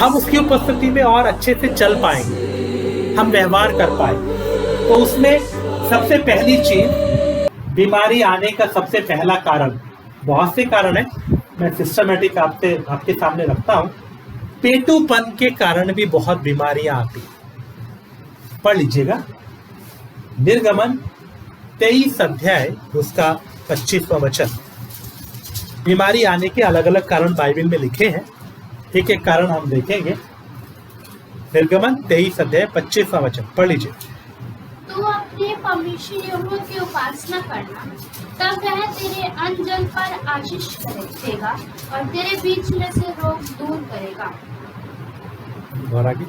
हम उसकी उपस्थिति में और अच्छे से चल पाएंगे, हम व्यवहार कर पाएंगे। तो उसमें सबसे पहली चीज, बीमारी आने का सबसे पहला कारण, बहुत से कारण है, मैं सिस्टमेटिक आपके सामने रखता हूं। पेटूपन के कारण भी बहुत बीमारियां आती, पढ़ लीजिएगा। निर्गमन 23 अध्याय उसका 25वां वचन। बीमारी आने के अलग अलग कारण बाइबल में लिखे हैं, एक एक कारण हम देखेंगे। निर्गमन 23 अध्याय 25वां वचन पढ़ लीजिए। तू अपने परमेश्वर यहोवा की उपासना करना, तब वह तेरे अन्न जल पर आशीष देगा और तेरे बीच में से रोग दूर करेगा। और आगे,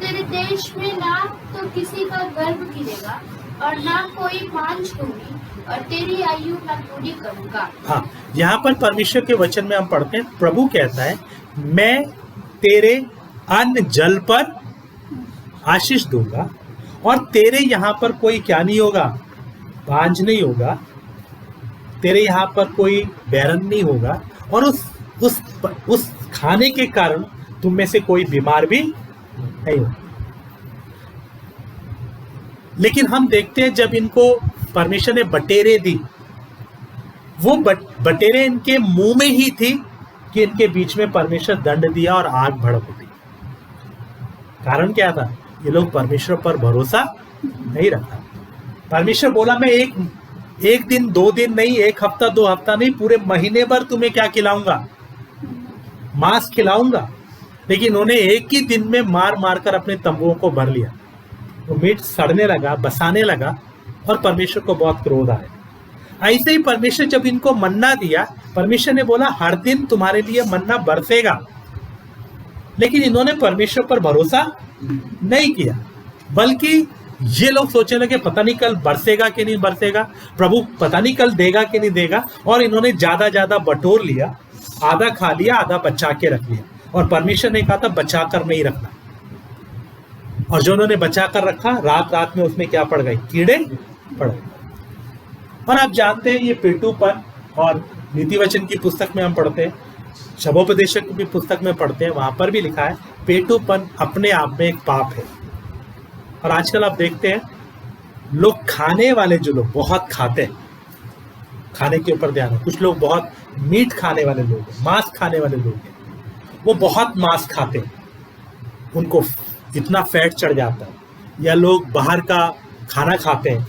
तेरे देश में ना तो किसी का गर्भ गिरेगा और ना कोई मांझ होगी और तेरी आयु ना पूरी करूंगा। हाँ, यहाँ पर परमेश्वर के वचन में हम पढ़ते हैं, प्रभु कहता है मैं तेरे अन्न जल पर आशीष दूंगा और तेरे यहाँ पर कोई क्या नहीं होगा, बांझ नहीं होगा, तेरे यहाँ पर कोई बैरन नहीं होगा, और उस खाने के कारण तुम में से कोई बीमार भी नहीं होगा। लेकिन हम देखते हैं जब इनको परमेश्वर ने बटेरे दी, वो बटेरे इनके मुंह में ही थी कि इनके बीच में परमेश्वर दंड दिया और आग भड़क उठी। कारण क्या था? ये लोग परमेश्वर पर भरोसा नहीं रखा। परमेश्वर बोला मैं एक दिन 2 दिन नहीं, 1 हफ्ता 2 हफ्ता नहीं, पूरे महीने भर तुम्हें क्या खिलाऊंगा, मांस खिलाऊंगा। लेकिन उन्होंने एक ही दिन में मार मार कर अपने तंबुओं को भर लिया। वो मीट सड़ने लगा, बसाने लगा और परमेश्वर को बहुत क्रोध आया। ऐसे ही परमेश्वर जब इनको मन्ना दिया, परमेश्वर ने बोला हर दिन तुम्हारे लिए मन्ना बरसेगा, लेकिन इन्होंने परमेश्वर पर भरोसा नहीं किया, बल्कि ये लोग सोचने लगे पता नहीं कल बरसेगा कि नहीं बरसेगा, प्रभु पता नहीं कल देगा कि नहीं देगा, और इन्होंने ज्यादा बटोर लिया, आधा खा लिया, आधा बचा के रख लिया। और परमेश्वर ने कहा था बचा कर नहीं रखना, और जो उन्होंने बचा कर रखा, रात में उसमें क्या पड़ गए, कीड़े पड़ गए। और आप जानते हैं ये पेटूपन, और नीति वचन की पुस्तक में हम पढ़ते हैं, शबोपदेशक की पुस्तक में पढ़ते हैं, वहां पर भी लिखा है पेटूपन अपने आप में एक पाप है। और आजकल आप देखते हैं लोग खाने वाले, जो लोग बहुत खाते हैं, खाने के ऊपर ध्यान है, कुछ लोग बहुत मीट खाने वाले लोग हैं, मांस खाने वाले लोग हैं, वो बहुत मांस खाते हैं, उनको इतना फैट चढ़ जाता है। या लोग बाहर का खाना खाते हैं,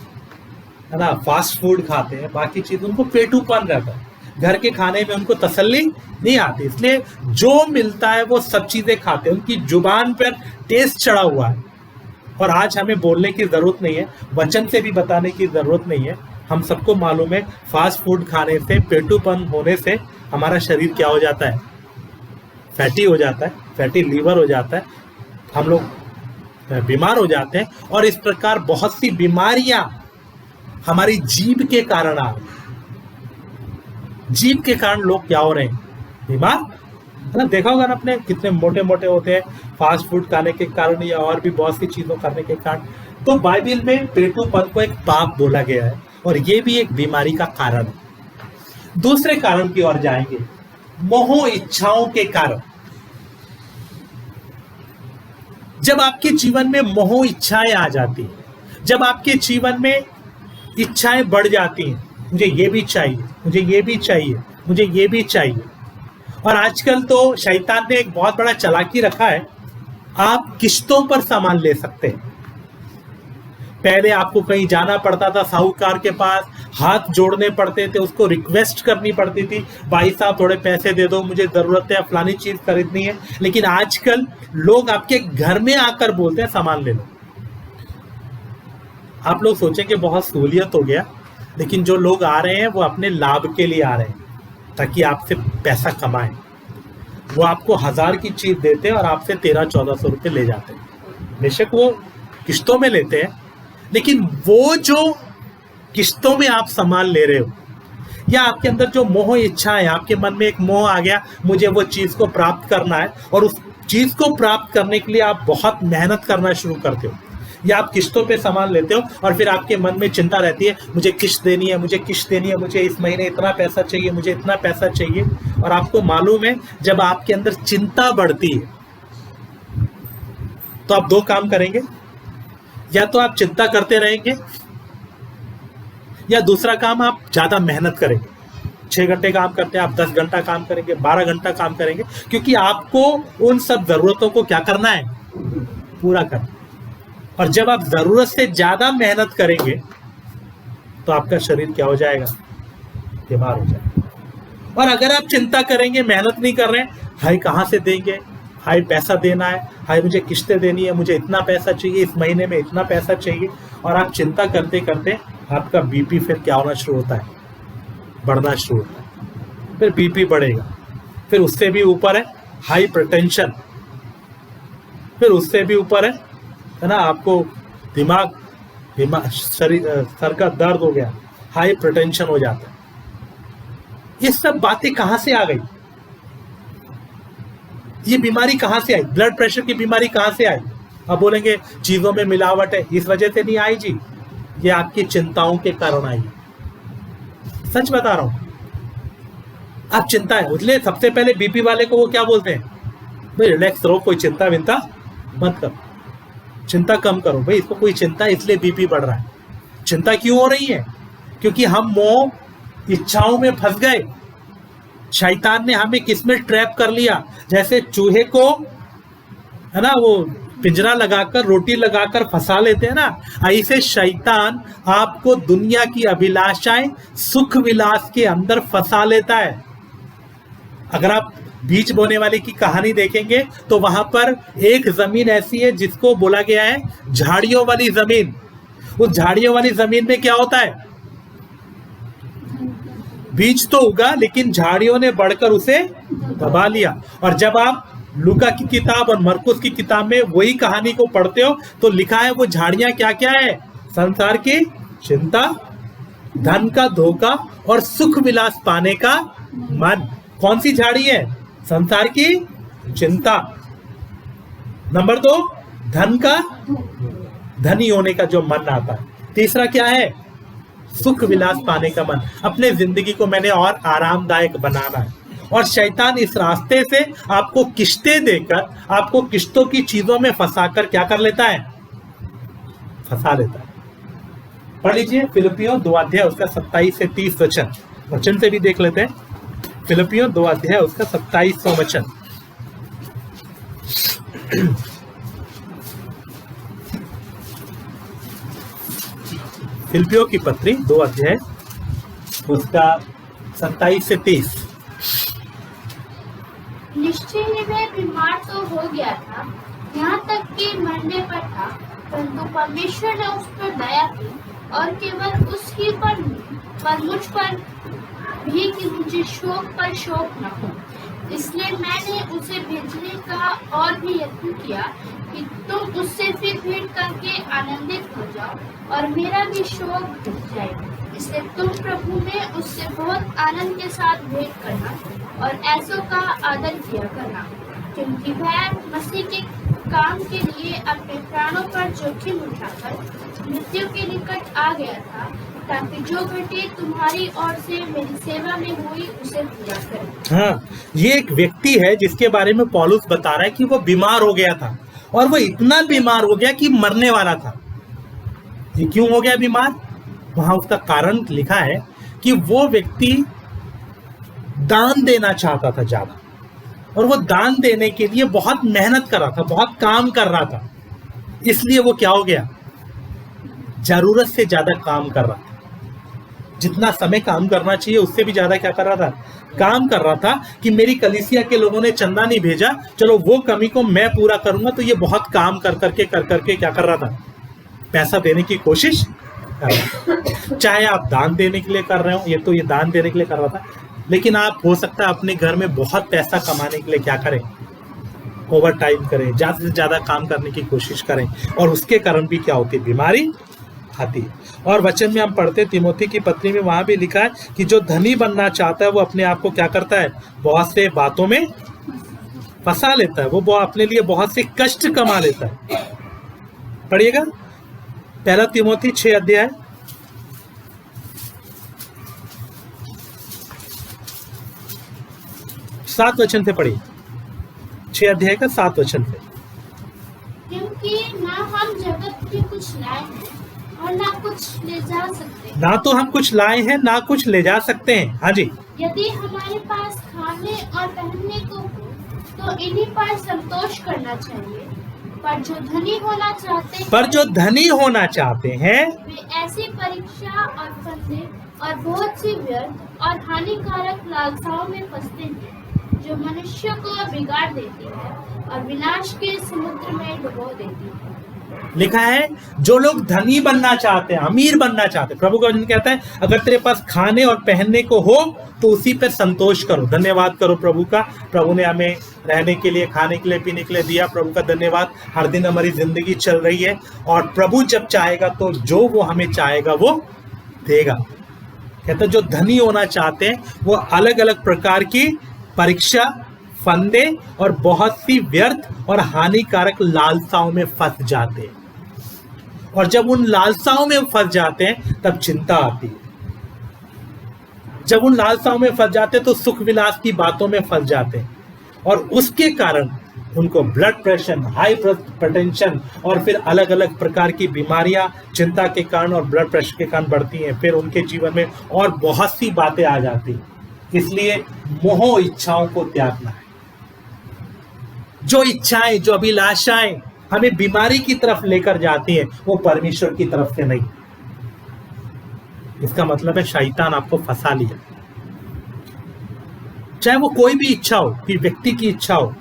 है ना, फास्ट फूड खाते हैं, बाकी चीज, उनको पेटूपन रहता है, घर के खाने में उनको तसल्ली नहीं आती, इसलिए जो मिलता है वो सब चीजें खाते हैं, उनकी जुबान पर टेस्ट चढ़ा हुआ है। और आज हमें बोलने की जरूरत नहीं है, वचन से भी बताने की जरूरत नहीं है, हम सबको मालूम है फास्ट फूड खाने से, पेटूपन होने से हमारा शरीर क्या हो जाता है, फैटी हो जाता है, फैटी लीवर हो जाता है, हम लोग बीमार हो जाते हैं। और इस प्रकार बहुत सी बीमारियां हमारी जीभ के कारण आ रही, जीभ के कारण लोग क्या हो रहे हैं, बीमार, है ना। देखा होगा ना अपने, कितने मोटे मोटे होते हैं फास्ट फूड खाने के कारण या और भी बहुत सी चीजों करने के कारण। तो बाइबल में पेटूपन को एक पाप बोला गया है, और ये भी एक बीमारी का कारण है। दूसरे कारण की ओर जाएंगे, मोह इच्छाओं के कारण। जब आपके जीवन में मोह इच्छाएं आ जाती हैं, जब आपके जीवन में इच्छाएं बढ़ जाती हैं, मुझे ये भी चाहिए, मुझे ये भी चाहिए, मुझे ये भी चाहिए। और आजकल तो शैतान ने एक बहुत बड़ा चालाकी रखा है, आप किश्तों पर सामान ले सकते हैं। पहले आपको कहीं जाना पड़ता था, साहूकार के पास हाथ जोड़ने पड़ते थे, उसको रिक्वेस्ट करनी पड़ती थी, भाई साहब थोड़े पैसे दे दो, मुझे जरूरत है, फलानी चीज खरीदनी है। लेकिन आजकल लोग आपके घर में आकर बोलते हैं सामान ले लो। आप लोग सोचेंगे बहुत सहूलियत हो गया, लेकिन जो लोग आ रहे हैं वो अपने लाभ के लिए आ रहे हैं, ताकि आपसे पैसा कमाएं। वो आपको 1000 की चीज देते हैं और आपसे 1300-1400 रुपये ले जाते हैं। बेशक वो किश्तों में लेते हैं, लेकिन वो जो किश्तों में आप सामान ले रहे हो, या आपके अंदर जो मोह इच्छा है, आपके मन में एक मोह आ गया, मुझे वो चीज को प्राप्त करना है, और उस चीज को प्राप्त करने के लिए आप बहुत मेहनत करना शुरू करते हो, या आप किश्तों पे सामान लेते हो, और फिर आपके मन में चिंता रहती है, मुझे किश्त देनी है, मुझे किश्त देनी है, मुझे इस महीने इतना पैसा चाहिए, मुझे इतना पैसा चाहिए। और आपको मालूम है जब आपके अंदर चिंता बढ़ती है तो आप दो काम करेंगे, या तो आप चिंता करते रहेंगे या दूसरा काम आप ज्यादा मेहनत करेंगे। 6 घंटे काम करते हैं आप 10 घंटा काम करेंगे, 12 घंटा काम करेंगे, क्योंकि आपको उन सब जरूरतों को क्या करना है, पूरा करना। और जब आप जरूरत से ज्यादा मेहनत करेंगे तो आपका शरीर क्या हो जाएगा, बीमार हो जाएगा। और अगर आप चिंता करेंगे, मेहनत नहीं कर रहे हैं, हाय कहाँ से देंगे, हाय पैसा देना है, हाय मुझे किस्तें देनी है, मुझे इतना पैसा चाहिए, इस महीने में इतना पैसा चाहिए, और आप चिंता करते करते आपका बीपी फिर क्या होना शुरू होता है, बढ़ना शुरू होता है। फिर बीपी बढ़ेगा, फिर उससे भी ऊपर है हाइपरटेंशन, फिर उससे भी ऊपर है ना, आपको दिमाग शरीर सर का दर्द हो गया, हाइपरटेंशन हो जाता है। ये सब बातें कहां से आ गई, ये बीमारी कहां से आई, ब्लड प्रेशर की बीमारी कहां से आई? अब बोलेंगे चीजों में मिलावट है, इस वजह से नहीं आई जी, ये आपकी चिंताओं के कारण आई। सच बता रहा हूं, आप चिंता है, इसलिए सबसे पहले बीपी वाले को वो क्या बोलते हैं, भाई रिलैक्स रहो, कोई चिंता विंता मत करो, चिंता कम करो, भाई इसको कोई चिंता है इसलिए बीपी बढ़ रहा है। चिंता क्यों हो रही है? क्योंकि हम मोह इच्छाओं में फंस गए, शैतान ने हमें किसमें ट्रैप कर लिया। जैसे चूहे को है ना वो पिंजरा लगाकर रोटी लगाकर फंसा लेते हैं ना, ऐसे शैतान आपको दुनिया की अभिलाषाएं सुख विलास के अंदर फंसा लेता है। अगर आप बीज बोने वाले की कहानी देखेंगे तो वहां पर एक जमीन ऐसी है जिसको बोला गया है झाड़ियों वाली जमीन। उस झाड़ियों वाली जमीन में क्या होता है, बीज तो उगा लेकिन झाड़ियों ने बढ़कर उसे दबा लिया। और जब आप लूका की किताब और मरकुस की किताब में वही कहानी को पढ़ते हो तो लिखा है वो झाड़ियां क्या क्या है, संसार की चिंता, धन का धोखा और सुख विलास पाने का मन। कौन सी झाड़ी है? संसार की चिंता। नंबर 2, धन का, धनी होने का जो मन आता है। तीसरा क्या है? सुख विलास पाने का मन, अपने जिंदगी को मैंने और आरामदायक बनाना है। और शैतान इस रास्ते से आपको किस्तें देकर, आपको किस्तों की चीजों में फंसाकर क्या कर लेता है, फंसा लेता है। पढ़ लीजिए फिलिपियों 2 अध्याय उसका 27 से 30 वचन से भी देख लेते हैं। फिलिपियों 2 अध्याय उसका 27वां वचन। फिलिपियों की पत्री 2 अध्याय उसका 27 से 30। निश्चय ही वह बीमार तो हो गया था, यहाँ तक कि मरने पर था, परंतु परमेश्वर ने उस पर दया की और केवल उसकी पर नहीं पर मुझ पर भी कि मुझे शोक पर शोक न हो। इसलिए मैंने उसे भेजने का और भी यत्न किया कि तुम उससे फिर भेंट करके आनंदित हो जाओ और मेरा भी शोक मिट जाए। इसलिए तुम प्रभु में उससे बहुत आनंद के साथ भेंट करना और ऐसों का आदर किया करना, क्योंकि वह मसीह के काम के लिए अपने प्राणों पर जोखिम उठाकर मृत्यु के निकट आ गया था, ताकि जो घटे तुम्हारी ओर से मेरी सेवा में हुई उसे पूरा करे। हाँ, ये एक व्यक्ति है जिसके बारे में पौलुस बता रहा है कि वो बीमार हो गया था और वो इतना बीमार हो गया कि मरने वाला था। ये क्यों हो गया बीमार? वहां उसका कारण लिखा है कि वो व्यक्ति दान देना चाहता था ज्यादा, और वो दान देने के लिए बहुत मेहनत कर रहा था, बहुत काम कर रहा था। इसलिए वो क्या हो गया, जरूरत से ज्यादा काम कर रहा था। जितना समय काम करना चाहिए उससे भी ज्यादा क्या कर रहा था, काम कर रहा था कि मेरी कलीसिया के लोगों ने चंदा नहीं भेजा, चलो वो कमी को मैं पूरा करूंगा। तो ये बहुत काम कर करके क्या कर रहा था, पैसा देने की कोशिश कर रहा था। चाहे आप दान देने के लिए कर रहे हो, ये दान देने के लिए कर रहा था, लेकिन आप हो सकता है अपने घर में बहुत पैसा कमाने के लिए क्या करें, ओवर टाइम करें, ज्यादा से ज्यादा काम करने की कोशिश करें, और उसके कारण भी क्या होती है, बीमारी आती है। और वचन में हम पढ़ते तिमोथी की पत्री में, वहां भी लिखा है कि जो धनी बनना चाहता है वो अपने आप को क्या करता है, बहुत से बातों में फंसा लेता है, वो अपने लिए बहुत से कष्ट कमा लेता है। पढ़िएगा 1 तिमोथी 6 अध्याय 7 वचन से पढ़िए, 6 अध्याय का 7 वचन से। क्योंकि ना हम जगत के कुछ लाए हैं और ना कुछ ले जा सकते। ना तो हम कुछ लाए हैं ना कुछ ले जा सकते हैं। हाँ जी। यदि हमारे पास खाने और पहनने को हो तो इन्हीं पर संतोष करना चाहिए। पर जो धनी होना चाहते हैं वे ऐसी परीक्षा और फंदे और बहुत सी व्यर्थ और हानिकारक लालसाओं में फंसते हैं जो मनुष्य को बिगाड़ देती है और विनाश के समुद्र में डुबो देती है। लिखा है जो लोग धनी बनना चाहते हैं, अमीर बनना चाहते हैं, प्रभु का वचन कहता है अगर तेरे पास खाने और पहनने को हो तो उसी पर संतोष करो, धन्यवाद करो प्रभु का। प्रभु ने हमें रहने के लिए, खाने के लिए, पीने के लिए दिया, प्रभु का धन्यवाद। हर दिन हमारी जिंदगी चल रही है और प्रभु जब चाहेगा तो जो वो हमें चाहेगा वो देगा। कहता है जो धनी होना चाहते हैं वो अलग अलग प्रकार की परीक्षा, फंदे और बहुत सी व्यर्थ और हानिकारक लालसाओं में फंस जाते हैं। और जब उन लालसाओं में फंस जाते हैं तब चिंता आती है। जब उन लालसाओं में फंस जाते हैं तो सुख विलास की बातों में फंस जाते हैं और उसके कारण उनको ब्लड प्रेशर, हाई हाइपरटेंशन और फिर अलग अलग प्रकार की बीमारियां चिंता के कारण और ब्लड प्रेशर के कारण बढ़ती हैं। फिर उनके जीवन में और बहुत सी बातें आ जाती हैं। इसलिए मोह इच्छाओं को त्यागना है। जो इच्छाएं, जो अभिलाषाएं हमें बीमारी की तरफ लेकर जाती हैं वो परमेश्वर की तरफ से नहीं। इसका मतलब है शैतान आपको फंसा लिया। चाहे वो कोई भी इच्छा हो, कोई व्यक्ति की इच्छा हो,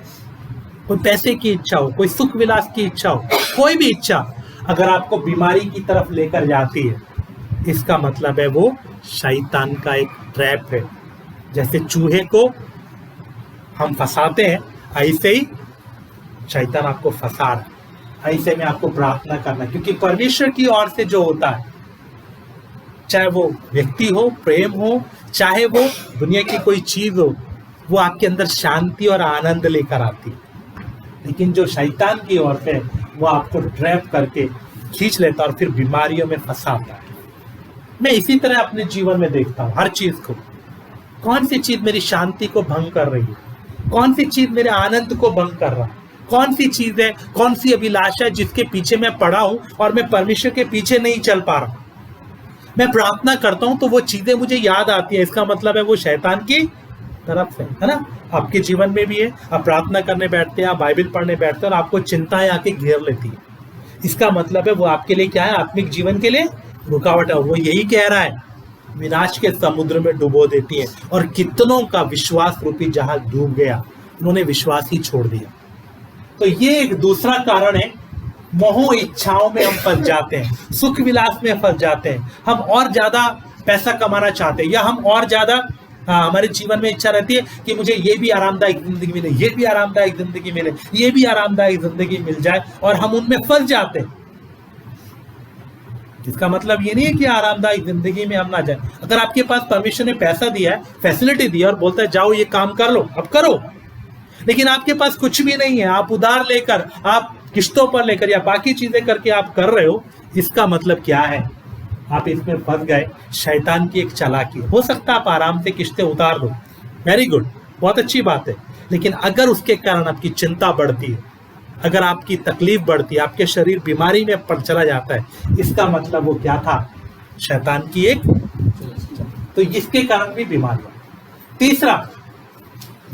कोई पैसे की इच्छा हो, कोई सुख विलास की इच्छा हो, कोई भी इच्छा अगर आपको बीमारी की तरफ लेकर जाती है इसका मतलब है वो शैतान का एक ट्रैप है। जैसे चूहे को हम फंसाते हैं ऐसे ही शैतान आपको फंसा रहा है। ऐसे में आपको प्रार्थना करना, क्योंकि परमेश्वर की ओर से जो होता है, चाहे वो व्यक्ति हो, प्रेम हो, चाहे वो दुनिया की कोई चीज हो, वो आपके अंदर शांति और आनंद लेकर आती है। लेकिन जो शैतान की ओर से वो आपको ट्रैप करके खींच लेता और फिर बीमारियों में फंसाता है। मैं इसी तरह अपने जीवन में देखता हूँ हर चीज को। कौन सी चीज मेरी शांति को भंग कर रही है, कौन सी चीज मेरे आनंद को भंग कर रहा है, कौन सी चीज है, कौन सी अभिलाषा जिसके पीछे मैं पड़ा हूं और मैं परमेश्वर के पीछे नहीं चल पा रहा। मैं प्रार्थना करता हूं तो वो चीजें मुझे याद आती है। इसका मतलब है वो शैतान की तरफ से है ना। आपके जीवन में भी है, आप प्रार्थना करने बैठते हैं, आप बाइबल पढ़ने बैठते हैं और आपको चिंताएं आके घेर लेती है। इसका मतलब है वो आपके लिए क्या है, आत्मिक जीवन के लिए रुकावट है। वो यही कह रहा है विनाश के समुद्र में डुबो देती है। और कितनों का विश्वास रूपी जहाज डूब गया, उन्होंने विश्वास ही छोड़ दिया। तो ये एक दूसरा कारण है, मोह इच्छाओं में हम फंस जाते हैं, सुख विलास में फंस जाते हैं। हम और ज्यादा पैसा कमाना चाहते हैं या हम और ज्यादा हमारे जीवन में इच्छा रहती है कि मुझे ये भी आरामदायक जिंदगी मिले, ये भी आरामदायक जिंदगी मिले, ये भी आरामदायक जिंदगी मिल जाए और हम उनमें फंस जाते हैं। इसका मतलब ये नहीं है कि आरामदायक जिंदगी में हम ना जाए। अगर आपके पास परमेश्वर ने पैसा दिया है, फैसिलिटी दिया और बोलता है जाओ ये काम कर लो, अब करो, लेकिन आपके पास कुछ भी नहीं है, आप उधार लेकर, आप किश्तों पर लेकर या बाकी चीजें करके आप कर रहे हो, इसका मतलब क्या है, आप इसमें फंस गए। शैतान की एक चालाकी। हो सकता है आप आराम से किश्तें उतार दो, वेरी गुड, बहुत अच्छी बात है, लेकिन अगर उसके कारण आपकी चिंता बढ़ती है, अगर आपकी तकलीफ बढ़ती है, आपके शरीर बीमारी में पड़ चला जाता है, इसका मतलब वो क्या था, शैतान की एक, तो इसके कारण भी बीमारी। तीसरा,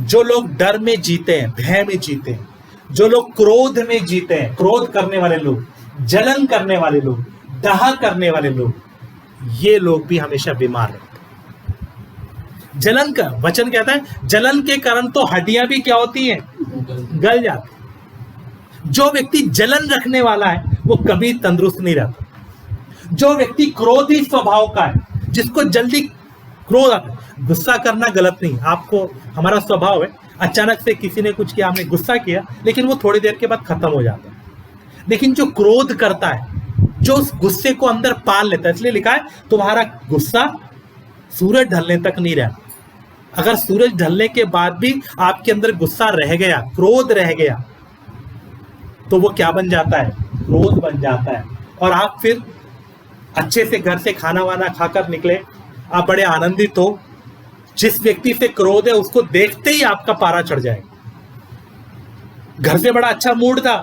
जो लोग डर में जीते हैं, भय में जीते हैं, जो लोग क्रोध में जीते हैं, क्रोध करने वाले लोग, जलन करने वाले लोग, दाह करने वाले लोग, ये लोग भी हमेशा बीमार रहते हैं। जलन का वचन कहता है जलन के कारण तो हड्डियां भी क्या होती हैं, गल जाती हैं। जो व्यक्ति जलन रखने वाला है वो कभी तंदुरुस्त नहीं रहता। जो व्यक्ति क्रोधी स्वभाव का है, जिसको जल्दी क्रोध आता है, गुस्सा करना गलत नहीं, आपको, हमारा स्वभाव है, अचानक से किसी ने कुछ किया, हमने गुस्सा किया, लेकिन वो थोड़ी देर के बाद खत्म हो जाता है। लेकिन जो क्रोध करता है, जो उस गुस्से को अंदर पाल लेता है, इसलिए लिखा है तुम्हारा गुस्सा सूरज ढलने तक नहीं रहता। अगर सूरज ढलने के बाद भी आपके अंदर गुस्सा रह गया, क्रोध रह गया, तो वो क्या बन जाता है, क्रोध बन जाता है। और आप फिर अच्छे से घर से खाना वाना खाकर निकले, आप बड़े आनंदित हो, जिस व्यक्ति से क्रोध है उसको देखते ही आपका पारा चढ़ जाएगा। घर से बड़ा अच्छा मूड था,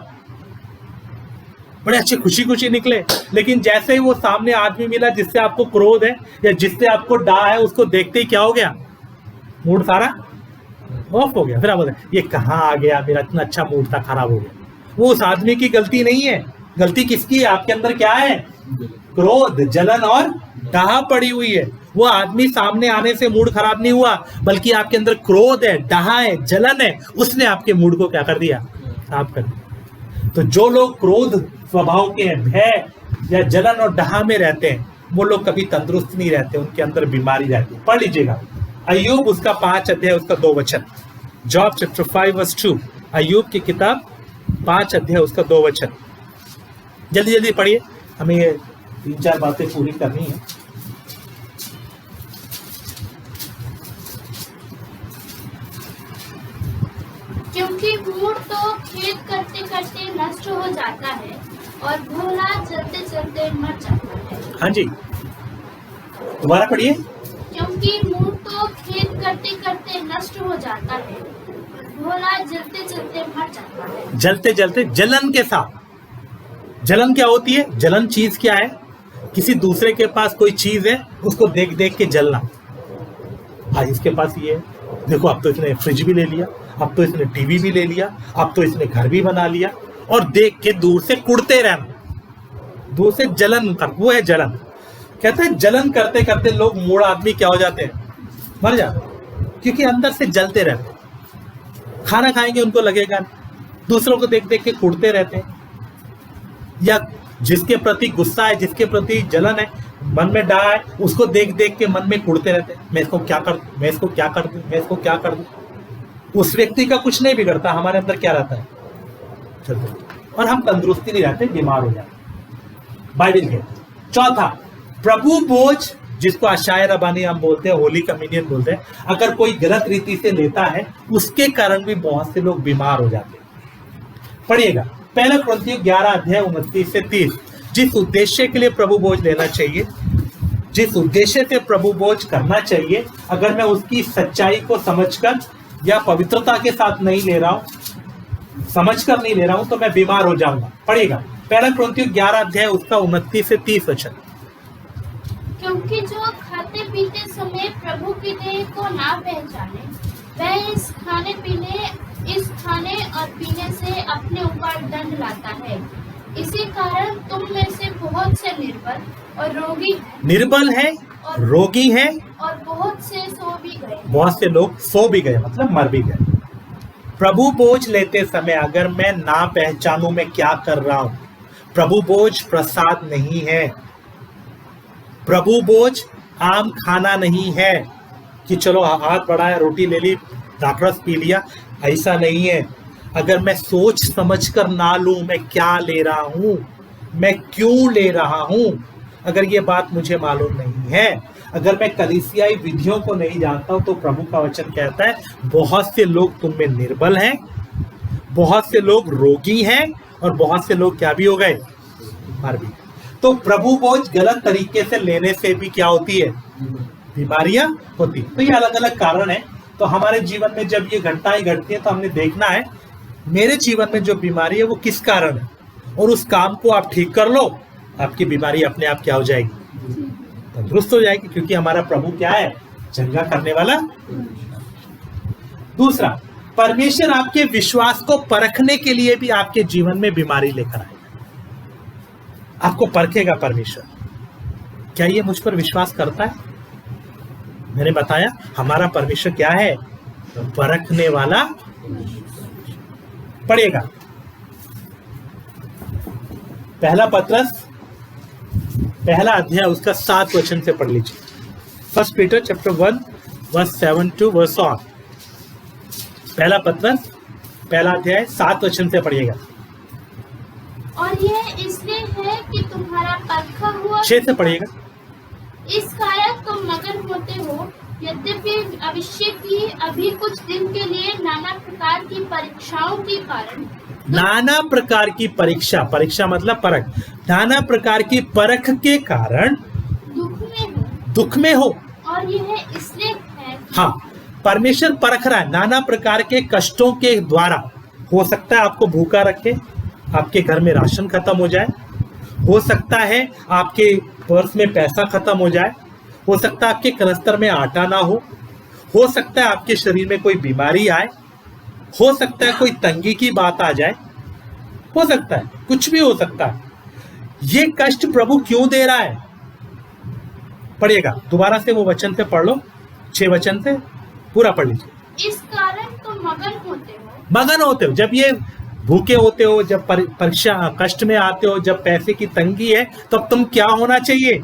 बड़े अच्छे खुशी खुशी निकले, लेकिन जैसे ही वो सामने आदमी मिला जिससे आपको क्रोध है या जिससे आपको डा है, उसको देखते ही क्या हो गया, मूड सारा ऑफ हो गया। फिर आप बोलते ये कहाँ आ गया, मेरा इतना अच्छा मूड था, खराब हो गया। वो उस आदमी की गलती नहीं है, गलती किसकी है? आपके अंदर क्या है? क्रोध, जलन और डाह पड़ी हुई है। वो आदमी सामने आने से मूड खराब नहीं हुआ, बल्कि आपके अंदर क्रोध है, डाह है, जलन है, उसने आपके मूड को क्या कर दिया? खराब कर दिया। तो जो लोग क्रोध स्वभाव के हैं, भय या जलन और डाह में रहते हैं, वो लोग कभी तंदुरुस्त नहीं रहते, उनके अंदर बीमारी रहती है। पढ़ लीजिएगा अय्यूब उसका 5 अध्याय उसका 2 वचन। जॉब चैप्टर 5 वर्स 2, अय्यूब की किताब 5 अध्याय उसका 2 वचन। जल्दी जल्दी पढ़िए, हमें ये 3-4 बातें पूरी करनी है। क्योंकि मूड तो खेद करते करते नष्ट हो जाता है और भोला चलते चलते मर जाता है। हाँ जी, दोबारा पढ़िए। क्योंकि मूड तो खेद करते करते नष्ट हो जाता है, भोला जलते जलते मर जाता है। जलते जलते, जलन के साथ। जलन क्या होती है? जलन चीज क्या है? किसी दूसरे के पास कोई चीज है, उसको देख देख के जलना। हाँ, इसके पास ये है, देखो अब तो इसने फ्रिज भी ले लिया, अब तो इसने टीवी भी ले लिया, अब तो इसने घर भी बना लिया, और देख के दूर से कुड़ते रहना, दूर से जलन कर, वो है जलन। कहते हैं जलन करते करते लोग, मूड आदमी क्या हो जाते हैं? मर जाते हैं, क्योंकि अंदर से जलते रहते हैं। खाना खाएंगे उनको लगेगा, दूसरों को देख देख के कुड़ते रहते हैं, या जिसके प्रति गुस्सा है, जिसके प्रति जलन है, मन में डा है, उसको देख देख के मन में कुड़ते रहते हैं, मैं इसको क्या कर दूं, मैं इसको क्या कर दूं, मैं इसको क्या कर दूं। उस व्यक्ति का कुछ नहीं बिगड़ता, हमारे अंदर क्या रहता है? चलते, और हम तंदुरुस्ती नहीं रहते, बीमार हो जाते। बाइबल के चौथा, प्रभु बोझ, जिसको अशाय रबानी हम बोलते हैं, होली कम्युनियन बोलते हैं, अगर कोई गलत रीति से लेता है, उसके कारण भी बहुत से लोग बीमार हो जाते हैं। पढ़िएगा पहला कुरिन्थियों 11 अध्याय 29 से 30। जिस उद्देश्य के लिए प्रभु बोझ लेना चाहिए, जिस उद्देश्य से प्रभु बोझ करना चाहिए, अगर मैं उसकी सच्चाई को समझकर या पवित्रता के साथ नहीं ले रहा हूं, समझकर नहीं ले रहा हूं, तो मैं बीमार हो जाऊंगा। पढ़िएगा पहला कुरिन्थियों 11 अध्याय उसका 29 से 30 वचन। क्योंकि जो खाते पीते समय प्रभु की देह को ना पहचाने, वह इस खाने और पीने से अपने ऊपर दंड लाता है। इसी कारण तुम में से बहुत से निर्बल है, रोगी है और बहुत से सो भी गए। बहुत से लोग सो भी गए, मतलब मर भी गए। प्रभु बोझ लेते समय अगर मैं ना पहचानूं मैं क्या कर रहा हूं, प्रभु बोझ प्रसाद नहीं है। प्रभु बोझ आम खाना नहीं है कि चलो हाथ बढ़ाया, रोटी ले ली, दाखरस पी लिया, ऐसा नहीं है। अगर मैं सोच समझ कर ना लूं मैं क्या ले रहा हूं, मैं क्यों ले रहा हूं, अगर ये बात मुझे मालूम नहीं है, अगर मैं कलीसियाई विधियों को नहीं जानता हूं, तो प्रभु का वचन कहता है बहुत से लोग तुम में निर्बल हैं, बहुत से लोग रोगी हैं, और बहुत से लोग क्या भी हो गए, मर भी। तो प्रभु बोझ गलत तरीके से लेने से भी क्या होती है, बीमारियां होती। तो ये अलग अलग कारण है। तो हमारे जीवन में जब ये घटनाएं घटती है, तो हमने देखना है मेरे जीवन में जो बीमारी है वो किस कारण है, और उस काम को आप ठीक कर लो, आपकी बीमारी अपने आप क्या हो जाएगी, तंदुरुस्त हो जाएगी, क्योंकि हमारा प्रभु क्या है, चंगा करने वाला। दूसरा, परमेश्वर आपके विश्वास को परखने के लिए भी आपके जीवन में बीमारी लेकर आएगा। आपको परखेगा परमेश्वर, क्या ये मुझ पर विश्वास करता है। मैंने बताया हमारा परमेश्वर क्या है, परखने वाला। पढ़िएगा पहला पत्रस पहला अध्याय उसका 7 वचन से पढ़ लीजिए। 1 Peter chapter 1 verse 7 to verse on। पहला पत्रस पहला अध्याय 7 वचन से पढ़िएगा। और यह इसलिए है कि तुम्हारा परखा हुआ 6 से पढ़िएगा। इस कारण तुम मगन होते हो, यद्यपि अवश्य की अभी कुछ दिन के लिए नाना प्रकार की परीक्षाओं के कारण, नाना प्रकार की परीक्षा, परीक्षा मतलब परख, नाना प्रकार की परख के कारण दुख में हो। और यह इसलिए है हाँ, परमेश्वर परख रहा है नाना प्रकार के कष्टों के द्वारा। हो सकता है आपको भूखा रखे, आपके घर में राशन खत्म हो जाए, हो सकता है आपके पर्स में पैसा खत्म हो जाए, हो सकता है आपके कनस्तर में आटा ना हो सकता है आपके शरीर में कोई बीमारी आए, हो सकता है कोई तंगी की बात आ जाए, हो सकता है कुछ भी हो सकता है। ये कष्ट प्रभु क्यों दे रहा है? पढ़िएगा दोबारा से वो वचन से पढ़ लो, 6 वचन से पूरा पढ़ लीजिए। इस कारण तुम मगन होते हो। जब ये भूखे होते हो, जब परीक्षा कष्ट में आते हो, जब पैसे की तंगी है, तब तुम क्या होना चाहिए?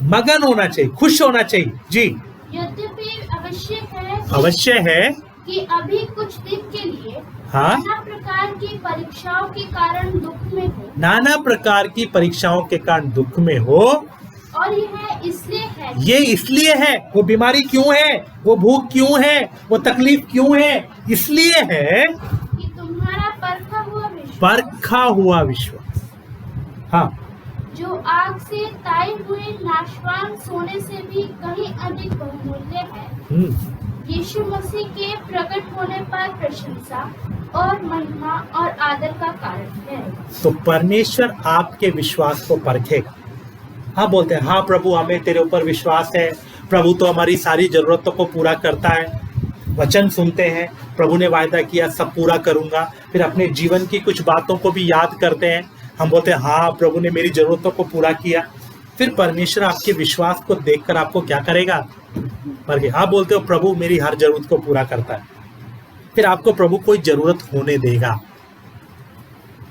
मगन होना चाहिए, खुश होना चाहिए। जी, यद्यपि अवश्य है कि अभी कुछ दिन के लिए हाँ, नाना प्रकार की परीक्षाओं के कारण दुख में हो। नाना प्रकार की परीक्षाओं के कारण दुख में हो। और यह इसलिए है। वो बीमारी क्यों है, वो भूख क्यों है, वो तकलीफ क्यों है? इसलिए है कि तुम्हारा परखा हुआ विश्वास, हाँ, जो आग से ताए हुए नाशवान सोने से भी कहीं अधिक बहुमूल्य है, यीशु मसीह के प्रकट होने पर प्रशंसा और महिमा और आदर का कारण है। तो परमेश्वर आपके विश्वास को परखेगा। हाँ, बोलते हैं हाँ प्रभु, हमें तेरे ऊपर विश्वास है, प्रभु तो हमारी सारी जरूरतों को पूरा करता है। वचन सुनते हैं, प्रभु ने वायदा किया सब पूरा करूंगा, फिर अपने जीवन की कुछ बातों को भी याद करते हैं, हम बोलते हैं हाँ प्रभु ने मेरी जरूरतों को पूरा किया। फिर परमेश्वर आपके विश्वास को देखकर आपको क्या करेगा? पर हाँ बोलते हो प्रभु मेरी हर जरूरत को पूरा करता है। फिर आपको प्रभु कोई जरूरत होने देगा,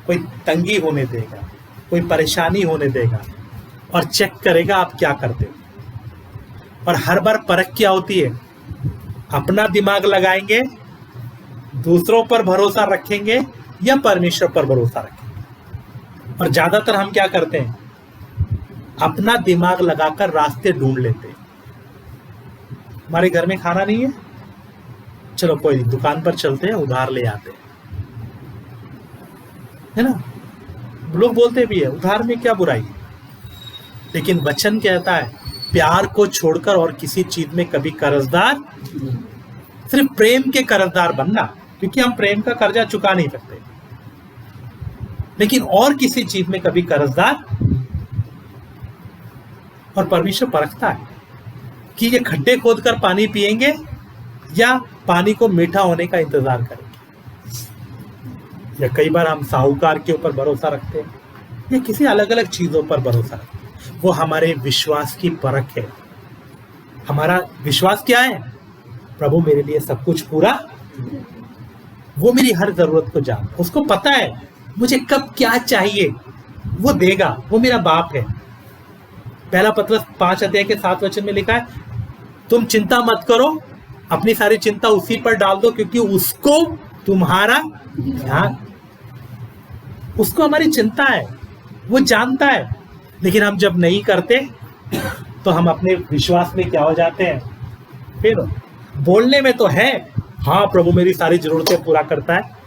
कोई तंगी होने देगा, कोई परेशानी होने देगा, और चेक करेगा आप क्या करते हो। और हर बार परख क्या होती है? अपना दिमाग लगाएंगे, दूसरों पर भरोसा रखेंगे या परमेश्वर पर भरोसा रखेंगे। और ज्यादातर हम क्या करते हैं? अपना दिमाग लगाकर रास्ते ढूंढ लेते हैं। हमारे घर में खाना नहीं है, चलो कोई दुकान पर चलते हैं, उधार ले आते हैं, है ना? लोग बोलते भी है उधार में क्या बुराई है, लेकिन वचन कहता है प्यार को छोड़कर और किसी चीज में कभी कर्जदार, सिर्फ प्रेम के कर्जदार बनना, क्योंकि हम प्रेम का कर्जा चुका नहीं सकते, लेकिन और किसी चीज में कभी कर्जदार। और परमेश्वर परखता है कि ये खड्डे खोदकर पानी पिएंगे या पानी को मीठा होने का इंतजार करेंगे। या कई बार हम साहूकार के ऊपर भरोसा रखते हैं या किसी अलग अलग चीजों पर भरोसा रखते हैं। वो हमारे विश्वास की परख है। हमारा विश्वास क्या है? प्रभु मेरे लिए सब कुछ पूरा, वो मेरी हर जरूरत को जान, उसको पता है मुझे कब क्या चाहिए, वो देगा, वो मेरा बाप है। पहला पत्रस 5 अध्याय के 7 वचन में लिखा है तुम चिंता मत करो, अपनी सारी चिंता उसी पर डाल दो, क्योंकि उसको तुम्हारा ध्यान, उसको हमारी चिंता है, वो जानता है। लेकिन हम जब नहीं करते तो हम अपने विश्वास में क्या हो जाते हैं? फिर बोलने में तो है हाँ प्रभु मेरी सारी जरूरतें पूरा करता है,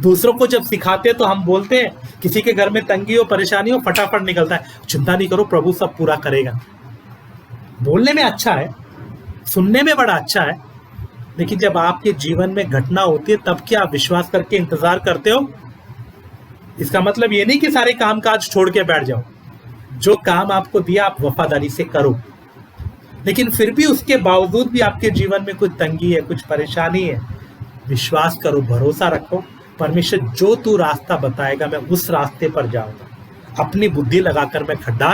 दूसरों को जब सिखाते तो हम बोलते हैं, किसी के घर में तंगी हो परेशानी हो फटाफट निकलता है चिंता नहीं करो प्रभु सब पूरा करेगा। बोलने में अच्छा है, सुनने में बड़ा अच्छा है, लेकिन जब आपके जीवन में घटना होती है तब क्या आप विश्वास करके इंतजार करते हो? इसका मतलब ये नहीं कि सारे काम काज छोड़ के बैठ जाओ, जो काम आपको दिया आप वफादारी से करो, लेकिन फिर भी उसके बावजूद भी आपके जीवन में कुछ तंगी है, कुछ परेशानी है, विश्वास करो, भरोसा रखो, परमेश्वर जो तू रास्ता बताएगा मैं उस रास्ते पर जाऊंगा। अपनी बुद्धि लगाकर मैं खड्डा,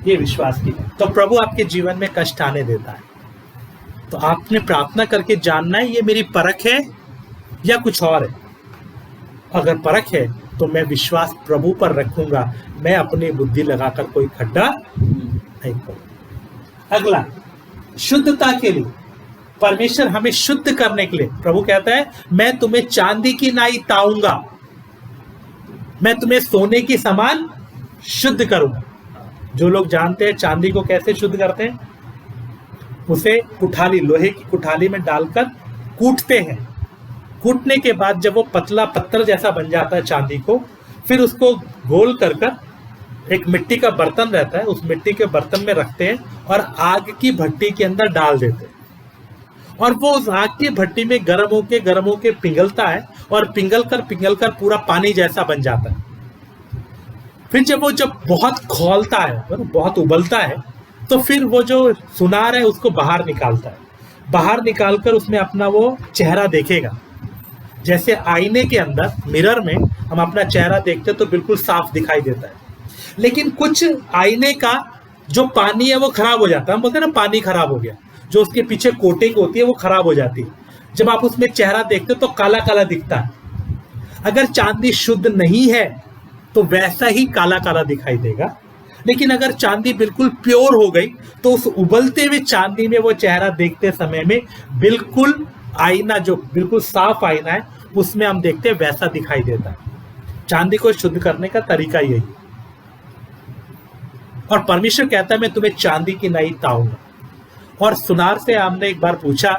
ये विश्वास की। तो प्रभु आपके जीवन में कष्ट आने देता है तो आपने प्रार्थना करके जानना है ये मेरी परख है या कुछ और है। अगर परख है तो मैं विश्वास प्रभु पर रखूंगा, मैं अपनी बुद्धि लगाकर कोई खड्डा नहीं करूंगा। अगला, शुद्धता के लिए परमेश्वर हमें शुद्ध करने के लिए प्रभु कहता है मैं तुम्हें चांदी की नाई ताऊंगा, मैं तुम्हें सोने की समान शुद्ध करूंगा। जो लोग जानते हैं चांदी को कैसे शुद्ध करते हैं, उसे कुठाली, लोहे की कुठाली में डालकर कूटते हैं। कूटने के बाद जब वो पतला पत्थर जैसा बन जाता है चांदी को, फिर उसको गोल कर एक मिट्टी का बर्तन रहता है, उस मिट्टी के बर्तन में रखते हैं और आग की भट्टी के अंदर डाल देते हैं, और वो उस आग की भट्टी में गर्म होके पिघलता है, और पिघल कर पूरा पानी जैसा बन जाता है। फिर जब बहुत खौलता है, बहुत उबलता है, तो फिर वो जो सुनार है उसको बाहर निकालता है। बाहर निकालकर उसमें अपना वो चेहरा देखेगा। जैसे आईने के अंदर, मिरर में हम अपना चेहरा देखते तो बिल्कुल साफ दिखाई देता है, लेकिन कुछ आईने का जो पानी है वो खराब हो जाता है। हम बोलते हैं ना पानी खराब हो गया, जो उसके पीछे कोटिंग होती है वो खराब हो जाती है। जब आप उसमें चेहरा देखते हो तो काला काला दिखता है। अगर चांदी शुद्ध नहीं है तो वैसा ही काला काला दिखाई देगा, लेकिन अगर चांदी बिल्कुल प्योर हो गई तो उस उबलते हुए चांदी में वो चेहरा देखते समय में बिल्कुल आईना, जो बिल्कुल साफ आईना है, उसमें हम देखते हैं वैसा दिखाई देता है। चांदी को शुद्ध करने का तरीका यही है। और परमेश्वर कहता है मैं तुम्हें चांदी की नई ताऊंगा। और सुनार से हमने एक बार पूछा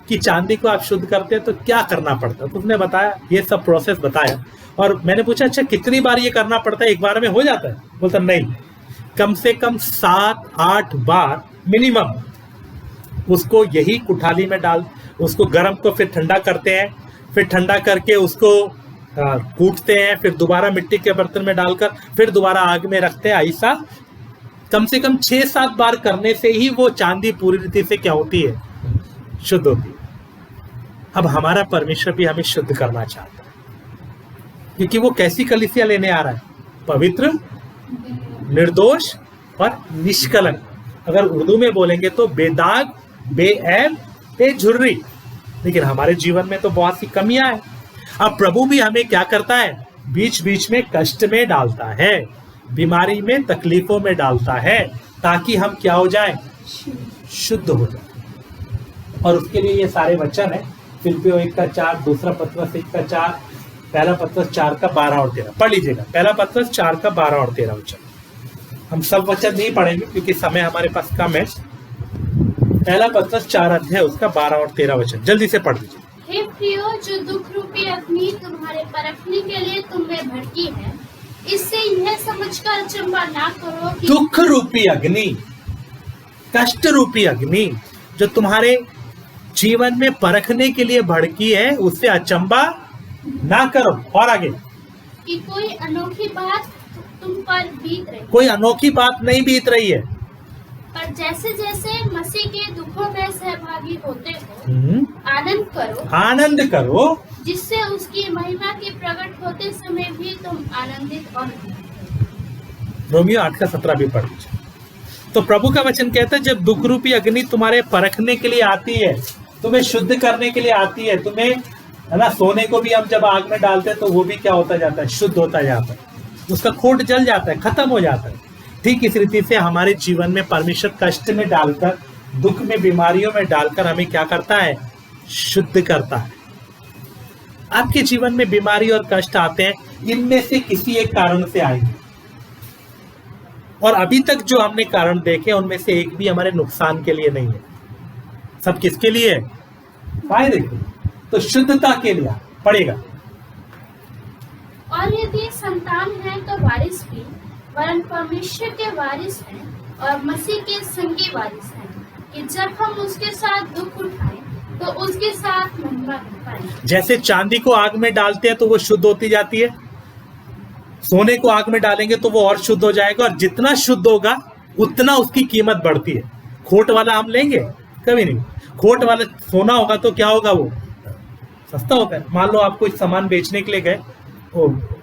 कि चांदी को आप शुद्ध करते हैं तो क्या करना पड़ता है, तो उसने बताया, ये सब प्रोसेस बताया। और मैंने पूछा अच्छा कितनी बार ये करना पड़ता है, एक बार में हो जाता है? बोलता नहीं, कम से कम 7-8 बार मिनिमम उसको यही कुठाली में डाल, उसको गर्म को फिर ठंडा करते हैं, फिर ठंडा करके उसको कूटते हैं, फिर दोबारा मिट्टी के बर्तन में डालकर फिर दोबारा आग में रखते हैं। ऐसा कम से कम 6-7 बार करने से ही वो चांदी पूरी रीति से क्या होती है, शुद्ध होती है। अब हमारा परमेश्वर भी हमें शुद्ध करना चाहता है, क्योंकि वो कैसी कलीसिया लेने आ रहा है? पवित्र, निर्दोष और निष्कलंक। अगर उर्दू में बोलेंगे तो बेदाग, बेऐब, बेझुर्री। लेकिन हमारे जीवन में तो बहुत सी कमियां हैं। अब प्रभु भी हमें क्या करता है? बीच बीच में कष्ट में डालता है, बीमारी में, तकलीफों में डालता है, ताकि हम क्या हो जाएं? शुद्ध हो जाए। और उसके लिए ये सारे वचन है। फिलिप्पियों 1:4, दूसरा पत्रस 1:4, पहला पत्रस 4:12 और 13 पढ़ लीजिएगा। पहला पत्रस 4:12 और 13 वचन। हम सब वचन नहीं पढ़ेंगे क्योंकि समय हमारे पास कम है। पहला पत्रस 4 अध्याय, उसका 12 और 13 वचन जल्दी से पढ़ लीजिए। हे प्रियो, जो दुख रूपी अग्नि तुम्हारे परखने के लिए तुम्हें भड़की है, इससे यह समझकर अचंभा ना करो कि दुख रूपी अग्नि, कष्ट रूपी अग्नि जो तुम्हारे जीवन में परखने के लिए भड़की है, उससे अचंभा ना करो। और आगे, कि कोई अनोखी बात तुम पर बीत रही, कोई अनोखी बात नहीं बीत रही है, पर जैसे जैसे मसीह के दुखों में सहभागी होते हो, आनंद करो, जिससे उसकी महिमा के प्रकट होते समय भी तुम आनंदित और रोमियो 8:17 भी पढ़ लीजिए। तो प्रभु का वचन कहता है, जब दुख रूपी अग्नि तुम्हारे परखने के लिए आती है, तुम्हें शुद्ध करने के लिए आती है, तुम्हें, है ना, सोने को भी हम जब आग में डालते हैं तो वो भी क्या होता जाता है? शुद्ध होता जाता है, उसका खोट जल जाता है, खत्म हो जाता है। ठीक इस रीति से हमारे जीवन में परमेश्वर कष्ट में डालकर, दुख में, बीमारियों में डालकर हमें क्या करता है? शुद्ध करता है। आपके जीवन में बीमारी और कष्ट आते हैं, इनमें से किसी एक कारण से आएंगे, और अभी तक जो हमने कारण देखे उनमें से एक भी हमारे नुकसान के लिए नहीं है। सब किसके लिए है? फायदे के लिए। तो शुद्धता के लिए पड़ेगा। और यदि संतान है तो वारिस भी, वरन परमेश्वर के वारिस हैं और मसीह के संगी वारिस हैं, कि जब हम उसके साथ दुख उठाएं तो उसके साथ महिमा पाएं। जैसे चांदी को आग में डालते हैं तो वो शुद्ध होती जाती है, सोने को आग में डालेंगे तो वो और शुद्ध हो जाएगा, और जितना शुद्ध होगा उतना उसकी कीमत बढ़ती है। खोट वाला हम लेंगे? कभी नहीं। खोट वाला सोना होगा तो क्या होगा? वो सस्ता होता है। मान लो आप कोई सामान बेचने के लिए गए,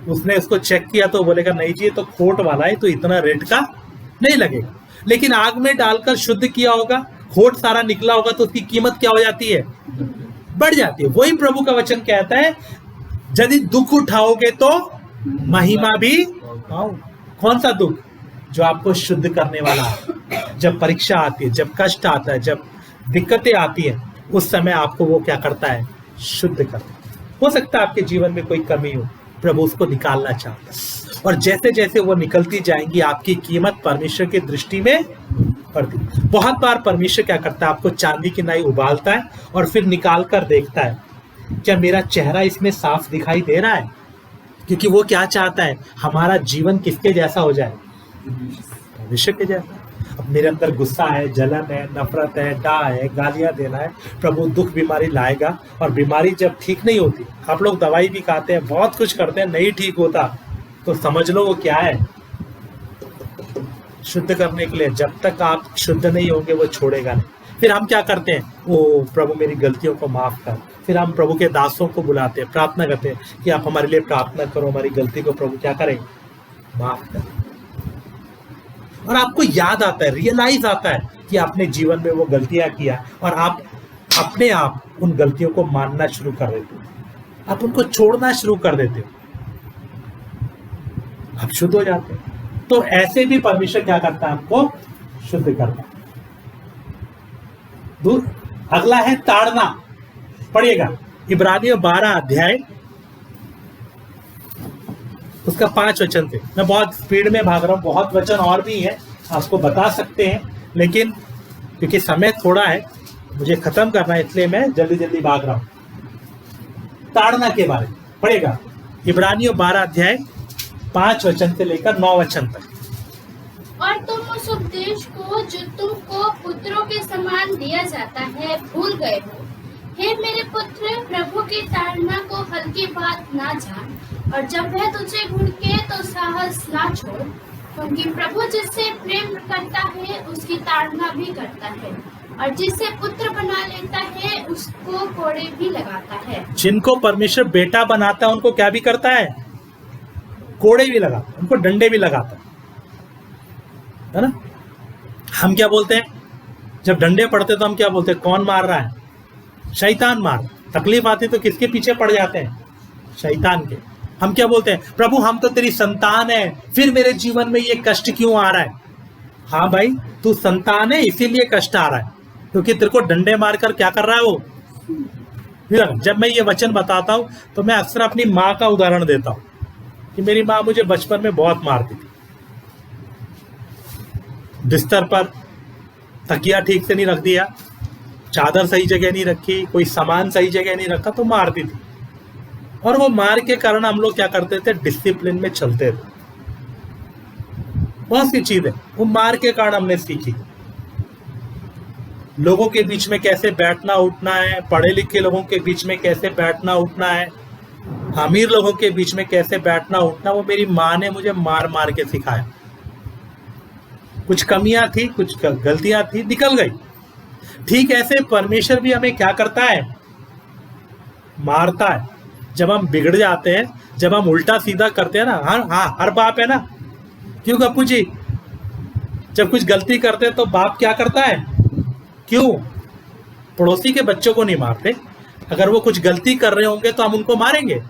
उसने उसको चेक किया तो बोलेगा नहीं जी ये तो खोट वाला है, तो इतना रेट का नहीं लगेगा। लेकिन आग में डालकर शुद्ध किया होगा, खोट सारा निकला होगा, तो उसकी कीमत क्या हो जाती है? बढ़ जाती है। वही प्रभु का वचन कहता है, यदि दुख उठाओगे तो महिमा भी पाओ। कौन सा दुख? जो आपको शुद्ध करने वाला है। जब परीक्षा आती है, जब कष्ट आता है, जब दिक्कतें आती है, उस समय आपको वो क्या करता है? शुद्ध करता है। हो सकता है आपके जीवन में कोई कमी हो, प्रभु उसको निकालना चाहता है, और जैसे जैसे वो निकलती जाएंगी आपकी कीमत परमेश्वर की दृष्टि में बढ़ती। बहुत बार परमेश्वर क्या करता है? आपको चांदी की नाई उबालता है और फिर निकाल कर देखता है, क्या मेरा चेहरा इसमें साफ दिखाई दे रहा है? क्योंकि वो क्या चाहता है? हमारा जीवन किसके जैसा हो जाए? भविष्य के जैसा। अब मेरे अंदर गुस्सा है, जलन है, नफरत है, डाह है, गालियां देना है, प्रभु दुख बीमारी लाएगा। और बीमारी जब ठीक नहीं होती, आप लोग दवाई भी खाते हैं, बहुत कुछ करते हैं, नहीं ठीक होता, तो समझ लो वो क्या है, शुद्ध करने के लिए। जब तक आप शुद्ध नहीं होंगे वो छोड़ेगा नहीं। फिर हम क्या करते हैं, ओ प्रभु मेरी गलतियों को माफ कर। फिर हम प्रभु के दासों को बुलाते हैं, प्रार्थना करते हैं कि आप हमारे लिए प्रार्थना करो, हमारी गलती को प्रभु क्या करें, माफ करें। और आपको याद आता है, रियलाइज आता है कि आपने जीवन में वो गलतियां किया, और आप अपने आप उन गलतियों को मानना शुरू कर देते हो, आप उनको छोड़ना शुरू कर देते हो, आप शुद्ध हो जाते हैं। तो ऐसे भी परमेश्वर क्या करता है, आपको शुद्ध करता है। अगला है ताड़ना, पढ़िएगा इब्रानियों 12 अध्याय उसका 5 वचन थे। मैं बहुत स्पीड में भाग रहा हूं, बहुत वचन और भी है, आपको बता सकते हैं, लेकिन क्योंकि समय थोड़ा है, मुझे खत्म करना है, इसलिए मैं जल्दी जल्दी भाग रहा हूं। ताड़ना के बारे में पढ़ेगा इब्रानियों 12 अध्याय 5 वचन से लेकर 9 वचन तक। और तुम उस उपदेश को जो तुमको पुत्रों के समान दिया जाता है भूल गए हो। हे मेरे पुत्र, प्रभु की ताड़ना को हल्की बात ना जान, और जब वह तुझे भुड़के तो साहस ना छोड़, क्योंकि प्रभु जिससे प्रेम करता है उसकी ताड़ना भी करता है, और जिससे पुत्र बना लेता है उसको कोड़े भी लगाता है। जिनको परमेश्वर बेटा बनाता है उनको क्या भी करता है, कोड़े भी लगाता है, उनको डंडे भी लगाता है ना। हम क्या बोलते हैं, जब डंडे पड़ते तो हम क्या बोलते हैं, कौन मार रहा है, शैतान मार। तकलीफ आती तो किसके पीछे पड़ जाते हैं, शैतान के। हम क्या बोलते हैं, प्रभु हम तो तेरी संतान है, फिर मेरे जीवन में ये कष्ट क्यों आ रहा है। हाँ भाई, तू संतान है इसीलिए कष्ट आ रहा है, क्योंकि तेरे को डंडे मारकर क्या कर रहा है वो। जब मैं ये वचन बताता हूं तो मैं अक्सर अपनी माँ का उदाहरण देता हूं कि मेरी माँ मुझे बचपन में बहुत मारती थी। बिस्तर पर तकिया ठीक से नहीं रख दिया, चादर सही जगह नहीं रखी, कोई सामान सही जगह नहीं रखा, तो मारती थी। और वो मार के कारण हम लोग क्या करते थे, डिसिप्लिन में चलते थे। बहुत सी चीजें वो मार के कारण हमने सीखी। लोगों के बीच में कैसे बैठना उठना है, पढ़े लिखे लोगों के बीच में कैसे बैठना उठना है, अमीर लोगों के बीच में कैसे बैठना उठना, वो मेरी माँ ने मुझे मार मार के सिखाया। कुछ कमियां थी, कुछ गलतियां थी, निकल गई। ठीक ऐसे परमेश्वर भी हमें क्या करता है, मारता है। जब हम बिगड़ जाते हैं, जब हम उल्टा सीधा करते हैं ना, हाँ हर बाप है ना, क्यों गप्पू जी, जब कुछ गलती करते हैं तो बाप क्या करता है, क्यों पड़ोसी के बच्चों को नहीं मारते। अगर वो कुछ गलती कर रहे होंगे तो हम उनको मारेंगे,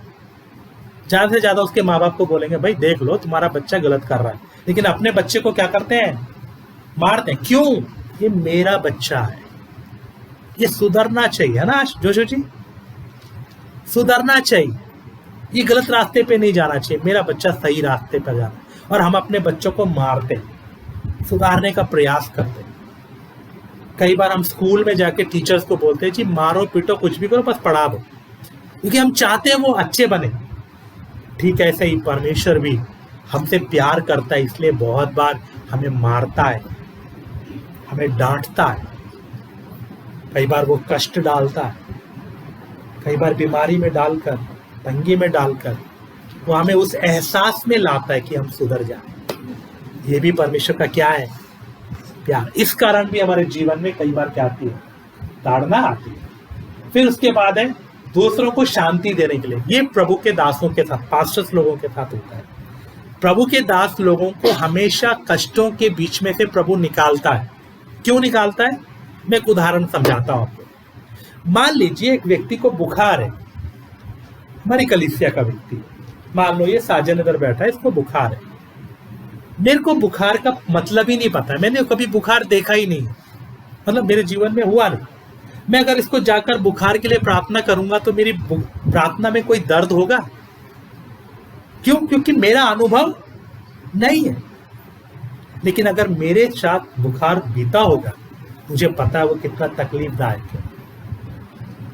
ज्यादा से ज्यादा उसके माँ बाप को बोलेंगे भाई देख लो तुम्हारा बच्चा गलत कर रहा है, लेकिन अपने बच्चे को क्या करते हैं, मारते हैं। क्यों, ये मेरा बच्चा है, ये सुधरना चाहिए, है ना जोशो जी, सुधरना चाहिए, ये गलत रास्ते पे नहीं जाना चाहिए, मेरा बच्चा सही रास्ते पर जाना। और हम अपने बच्चों को मारते हैं, सुधारने का प्रयास करते हैं। कई बार हम स्कूल में जाके टीचर्स को बोलते हैं जी मारो पीटो कुछ भी करो, बस पढ़ा दो, क्योंकि हम चाहते हैं वो अच्छे बने। ठीक ऐसे ही परमेश्वर भी हमसे प्यार करता है, इसलिए बहुत बार हमें मारता है, हमें डांटता है, कई बार वो कष्ट डालता है, कई बार बीमारी में डालकर, तंगी में डालकर वो हमें उस एहसास में लाता है कि हम सुधर जाए। ये भी परमेश्वर का क्या है, प्यार। इस कारण भी हमारे जीवन में कई बार क्या आती है, ताड़ना आती है। फिर उसके बाद है दूसरों को शांति देने के लिए। ये प्रभु के दासों के साथ, पास्टर्स लोगों के साथ होता है। प्रभु के दास लोगों को हमेशा कष्टों के बीच में से प्रभु निकालता है। क्यों निकालता है, मैं एक उदाहरण समझाता हूं आपको। मान लीजिए एक व्यक्ति को बुखार है, हमारी कलीसिया का व्यक्ति, मान लो ये साजन इधर बैठा है, इसको बुखार है। मेरे को बुखार का मतलब ही नहीं पता है, मैंने कभी बुखार देखा ही नहीं, मतलब मेरे जीवन में हुआ नहीं। मैं अगर इसको जाकर बुखार के लिए प्रार्थना करूंगा तो मेरी प्रार्थना में कोई दर्द होगा, क्यों, क्योंकि मेरा अनुभव नहीं है। लेकिन अगर मेरे साथ बुखार बीता होगा, मुझे पता है वो कितना तकलीफदायक है,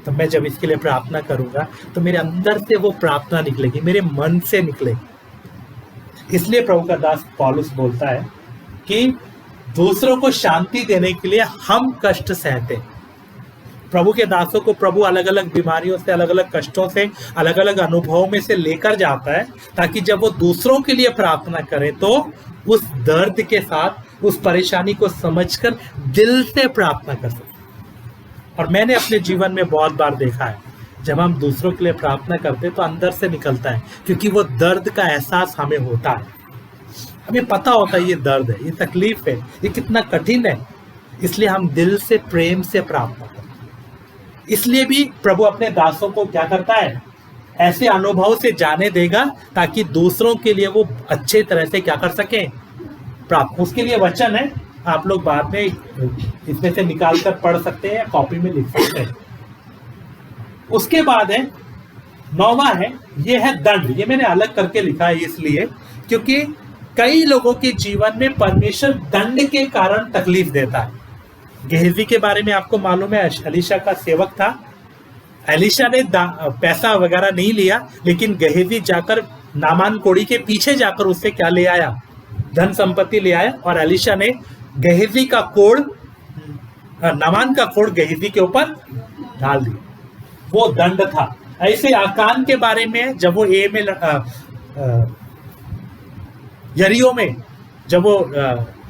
तो मैं जब इसके लिए प्रार्थना करूंगा तो मेरे अंदर से वो प्रार्थना निकलेगी, मेरे मन से निकलेगी। इसलिए प्रभु का दास पौलुस बोलता है कि दूसरों को शांति देने के लिए हम कष्ट सहते हैं। प्रभु के दासों को प्रभु अलग अलग बीमारियों से, अलग अलग कष्टों से, अलग अलग अनुभवों में से लेकर जाता है, ताकि जब वो दूसरों के लिए प्रार्थना करें तो उस दर्द के साथ, उस परेशानी को समझकर दिल से प्रार्थना कर सके। और मैंने अपने जीवन में बहुत बार देखा है, जब हम दूसरों के लिए प्रार्थना करते तो अंदर से निकलता है, क्योंकि वो दर्द का एहसास हमें होता है, हमें पता होता है ये दर्द है, ये तकलीफ है, ये कितना कठिन है, इसलिए हम दिल से प्रेम से प्रार्थना करते हैं। इसलिए भी प्रभु अपने दासों को क्या करता है, ऐसे अनुभव से जाने देगा ताकि दूसरों के लिए वो अच्छे तरह से क्या कर सके, प्रार्थना। उसके लिए वचन है, आप लोग बाद में इसमें से निकाल कर पढ़ सकते हैं या कॉपी में लिख सकते हैं। उसके बाद है 9वां है, ये है दंड। ये मैंने अलग करके लिखा है इसलिए क्योंकि कई लोगों के जीवन में परमेश्वर दंड के कारण तकलीफ देता है। गेहजी के बारे में आपको मालूम है, एलीशा का सेवक था। एलीशा ने पैसा वगैरह नहीं लिया, लेकिन गेहजी जाकर नामान कोड़ी के पीछे जाकर उससे क्या ले आया, धन संपत्ति ले आया। और एलीशा ने गेहजी का कोड़, नामान का कोड़ गेहजी के ऊपर डाल दिया, वो दंड था। ऐसे आकान के बारे में जब वो यरियो में जब वो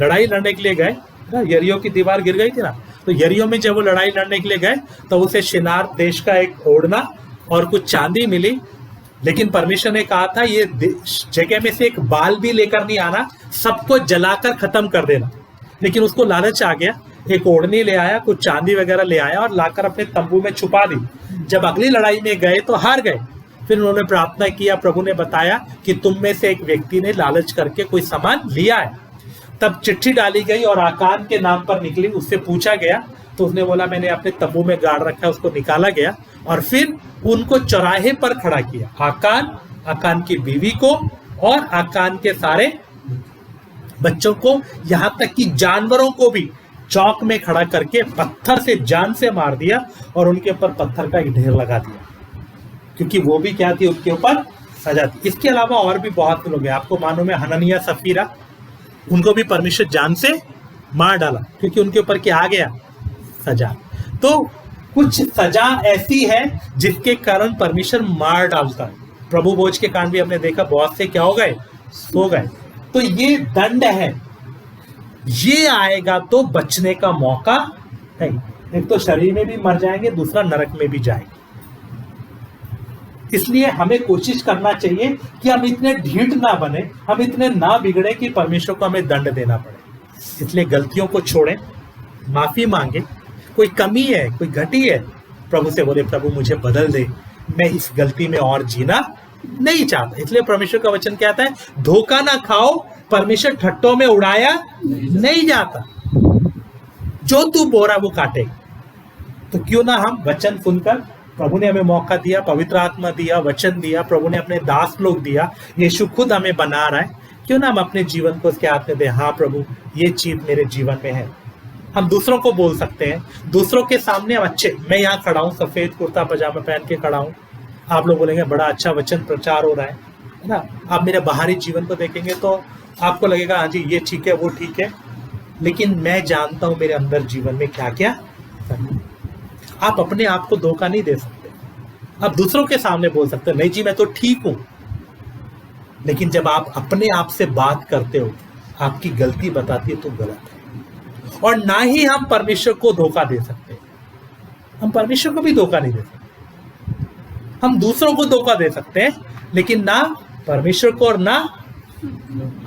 लड़ाई लड़ने के लिए गए, यरियो की दीवार गिर गई थी ना, तो यरियो में जब वो लड़ाई लड़ने के लिए गए तो उसे शिनार देश का एक ओढ़ना और कुछ चांदी मिली, लेकिन परमेश्वर ने कहा था ये जगह में से एक बाल भी लेकर नहीं आना, सबको जलाकर खत्म कर देना। लेकिन उसको लालच आ गया, एक ओढ़नी ले आया, कुछ चांदी वगैरह ले आया और लाकर अपने तंबू में छुपा दी। जब अगली लड़ाई में गए तो हार गए। फिर उन्होंने प्रार्थना किया, प्रभु ने बताया कि तुम में से एक व्यक्ति ने लालच करके कोई सामान लिया है। तब चिट्ठी डाली गई और आकान के नाम पर निकली। उससे पूछा गया तो उसने बोला मैंने अपने तंबू में गाड़ रखा है। उसको निकाला गया और फिर उनको चौराहे पर खड़ा किया, आकान की बीवी को और आकान के सारे बच्चों को, यहाँ तक कि जानवरों को भी चौक में खड़ा करके पत्थर से जान से मार दिया और उनके ऊपर पत्थर का एक ढेर लगा दिया, क्योंकि वो भी क्या थी, उनके ऊपर सजा थी। इसके अलावा और भी बहुत लोग हैं, आपको मालूम है हननिया सफीरा, उनको भी परमेश्वर जान से मार डाला क्योंकि उनके ऊपर क्या आ गया, सजा। तो कुछ सजा ऐसी है जिसके कारण परमेश्वर मार डालता है। प्रभु भोज के कांड भी हमने देखा, बहुत से क्या हो गए, सो गए। तो ये दंड है, ये आएगा तो बचने का मौका नहीं। एक तो शरीर में भी मर जाएंगे, दूसरा नरक में भी जाएंगे। इसलिए हमें कोशिश करना चाहिए कि हम इतने ढीठ ना बने, हम इतने ना बिगड़े कि परमेश्वर को हमें दंड देना पड़े। इसलिए गलतियों को छोड़ें, माफी मांगे। कोई कमी है, कोई घटी है, प्रभु से बोले प्रभु मुझे बदल दे, मैं इस गलती में और जीना नहीं चाहता। इसलिए परमेश्वर का वचन कहता है धोखा ना खाओ, परमेश्वर ठट्टों में उड़ाया नहीं जाता, जो तू बोरा वो काटे। तो क्यों ना हम वचन सुनकर, प्रभु ने हमें मौका दिया, पवित्र आत्मा दिया, वचन दिया, प्रभु ने अपने दास लोग दिया, यीशु खुद हमें बना रहा है, क्यों ना हम अपने जीवन को उसके हाथ में दें। हाँ प्रभु ये चीज मेरे जीवन में है। हम दूसरों को बोल सकते हैं, दूसरों के सामने हम अच्छे, मैं यहाँ खड़ा हूँ, सफेद कुर्ता पजामा पहन के खड़ा हूँ, आप लोग बोलेंगे बड़ा अच्छा वचन प्रचार हो रहा है ना। आप मेरे बाहरी जीवन को देखेंगे तो आपको लगेगा हाँ जी ये ठीक है, वो ठीक है, लेकिन मैं जानता हूं मेरे अंदर जीवन में क्या क्या। आप अपने आप को धोखा नहीं दे सकते। आप दूसरों के सामने बोल सकते हैं नहीं जी मैं तो ठीक हूं, लेकिन जब आप अपने आप से बात करते हो, आपकी गलती बताती है तो गलत है। और ना ही हम परमेश्वर को धोखा दे सकते, हम परमेश्वर को भी धोखा नहीं दे सकते। हम दूसरों को धोखा दे सकते हैं, लेकिन ना परमेश्वर को और ना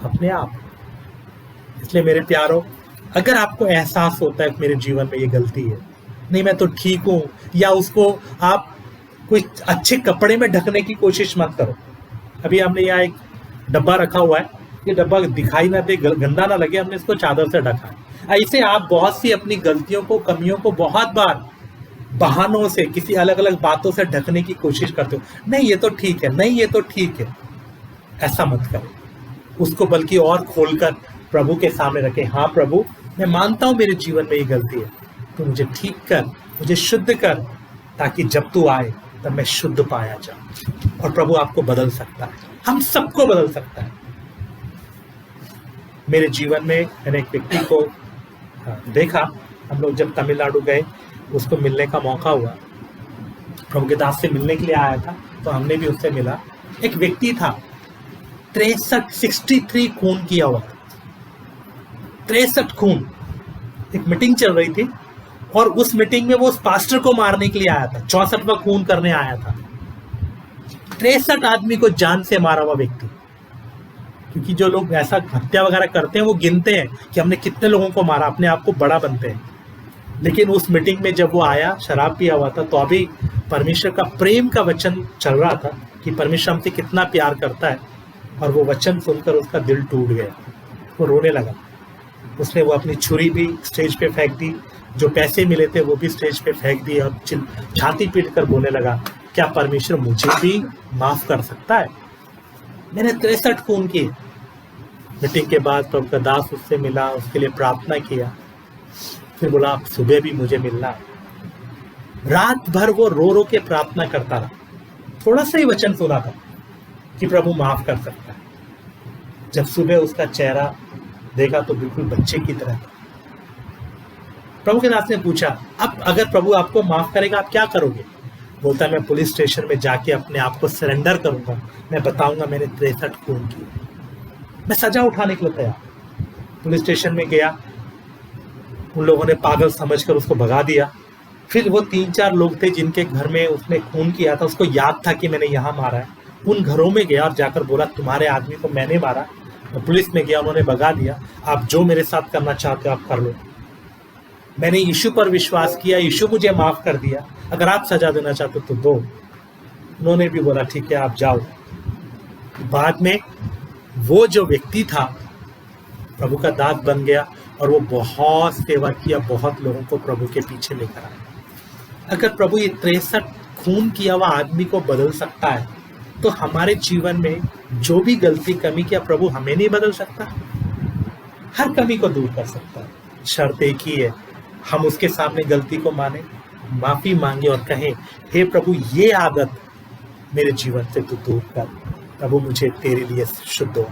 अपने आप। इसलिए मेरे प्यारों, अगर आपको एहसास होता है कि मेरे जीवन में ये गलती है, नहीं मैं तो ठीक हूं, या उसको आप कोई अच्छे कपड़े में ढकने की कोशिश मत करो। अभी हमने यहाँ एक डब्बा रखा हुआ है, ये डब्बा दिखाई ना दे, गंदा ना लगे, हमने इसको चादर से ढका है। ऐसे आप बहुत सी अपनी गलतियों को, कमियों को बहुत बार बहानों से, किसी अलग अलग बातों से ढकने की कोशिश करते हो। नहीं ये तो ठीक है, नहीं ये तो ठीक है, ऐसा मत करें उसको, बल्कि और खोलकर प्रभु के सामने रखें। हाँ प्रभु मैं मानता हूं मेरे जीवन में ये गलती है, तो मुझे ठीक कर, मुझे शुद्ध कर, ताकि जब तू आए तब मैं शुद्ध पाया जाऊं। और प्रभु आपको बदल सकता है, हम सबको बदल सकता है। मेरे जीवन में मैंने एक व्यक्ति को देखा। हम लोग जब तमिलनाडु गए, उसको मिलने का मौका हुआ, प्रभु के दास से मिलने के लिए आया था, तो हमने भी उससे मिला। एक व्यक्ति था 63 खून किया हुआ, 63 खून। एक मीटिंग चल रही थी और उस मीटिंग में वो उस पास्टर को मारने के लिए आया था, 64वां खून करने आया था। 63 आदमी को जान से मारा हुआ व्यक्ति। क्योंकि जो लोग ऐसा हत्या वगैरह करते हैं वो गिनते हैं कि हमने कितने लोगों को मारा, अपने आप को बड़ा बनते हैं। लेकिन उस मीटिंग में जब वो आया, शराब पिया हुआ था, तो अभी परमेश्वर का प्रेम का वचन चल रहा था कि परमेश्वर हमसे कितना प्यार करता है, और वो वचन सुनकर उसका दिल टूट गया, वो रोने लगा। उसने वो अपनी छुरी भी स्टेज पे फेंक दी, जो पैसे मिले थे वो भी स्टेज पे फेंक दिए, और छाती पीट कर बोलने लगा, क्या परमेश्वर मुझे भी माफ कर सकता है? मैंने 63 खून किए। मीटिंग के बाद प्रभु का दास उससे मिला, उसके लिए प्रार्थना किया, फिर बोला आप सुबह भी मुझे मिलना है। रात भर वो रो रो के प्रार्थना करता रहा। थोड़ा सा ही वचन सुना था कि प्रभु माफ कर सकता है। जब सुबह उसका चेहरा देखा तो बिल्कुल बच्चे की तरह था। प्रभु के दास ने पूछा, अब अगर प्रभु आपको माफ करेगा आप क्या करोगे? बोलता मैं पुलिस स्टेशन में जाके अपने आप को सरेंडर करूंगा, मैं बताऊंगा मैंने 63 खून किए, मैं सजा उठाने के लिए तैयार। पुलिस स्टेशन में गया, उन लोगों ने पागल समझकर उसको भगा दिया। फिर वो 3-4 लोग थे जिनके घर में उसने खून किया था, उसको याद था कि मैंने यहाँ मारा है, उन घरों में गया और जाकर बोला तुम्हारे आदमी को मैंने मारा। और पुलिस में गया, उन्होंने भगा दिया, आप जो मेरे साथ करना चाहते हो आप कर लो। मैंने यीशु पर विश्वास किया, यीशु मुझे माफ कर दिया, अगर आप सजा देना चाहते हो तो दो। उन्होंने भी बोला ठीक है आप जाओ। बाद में वो जो व्यक्ति था प्रभु का दास बन गया और वो बहुत सेवा किया, बहुत लोगों को प्रभु के पीछे लेकर आया। अगर प्रभु ये 63 खून किया हुआ आदमी को बदल सकता है, तो हमारे जीवन में जो भी गलती कमी किया प्रभु हमें नहीं बदल सकता? हर कमी को दूर कर सकता है। शर्त एक ही है, हम उसके सामने गलती को माने, माफी मांगे और कहें हे प्रभु ये आदत मेरे जीवन से तू दूर कर, प्रभु मुझे तेरे लिए शुद्ध हो।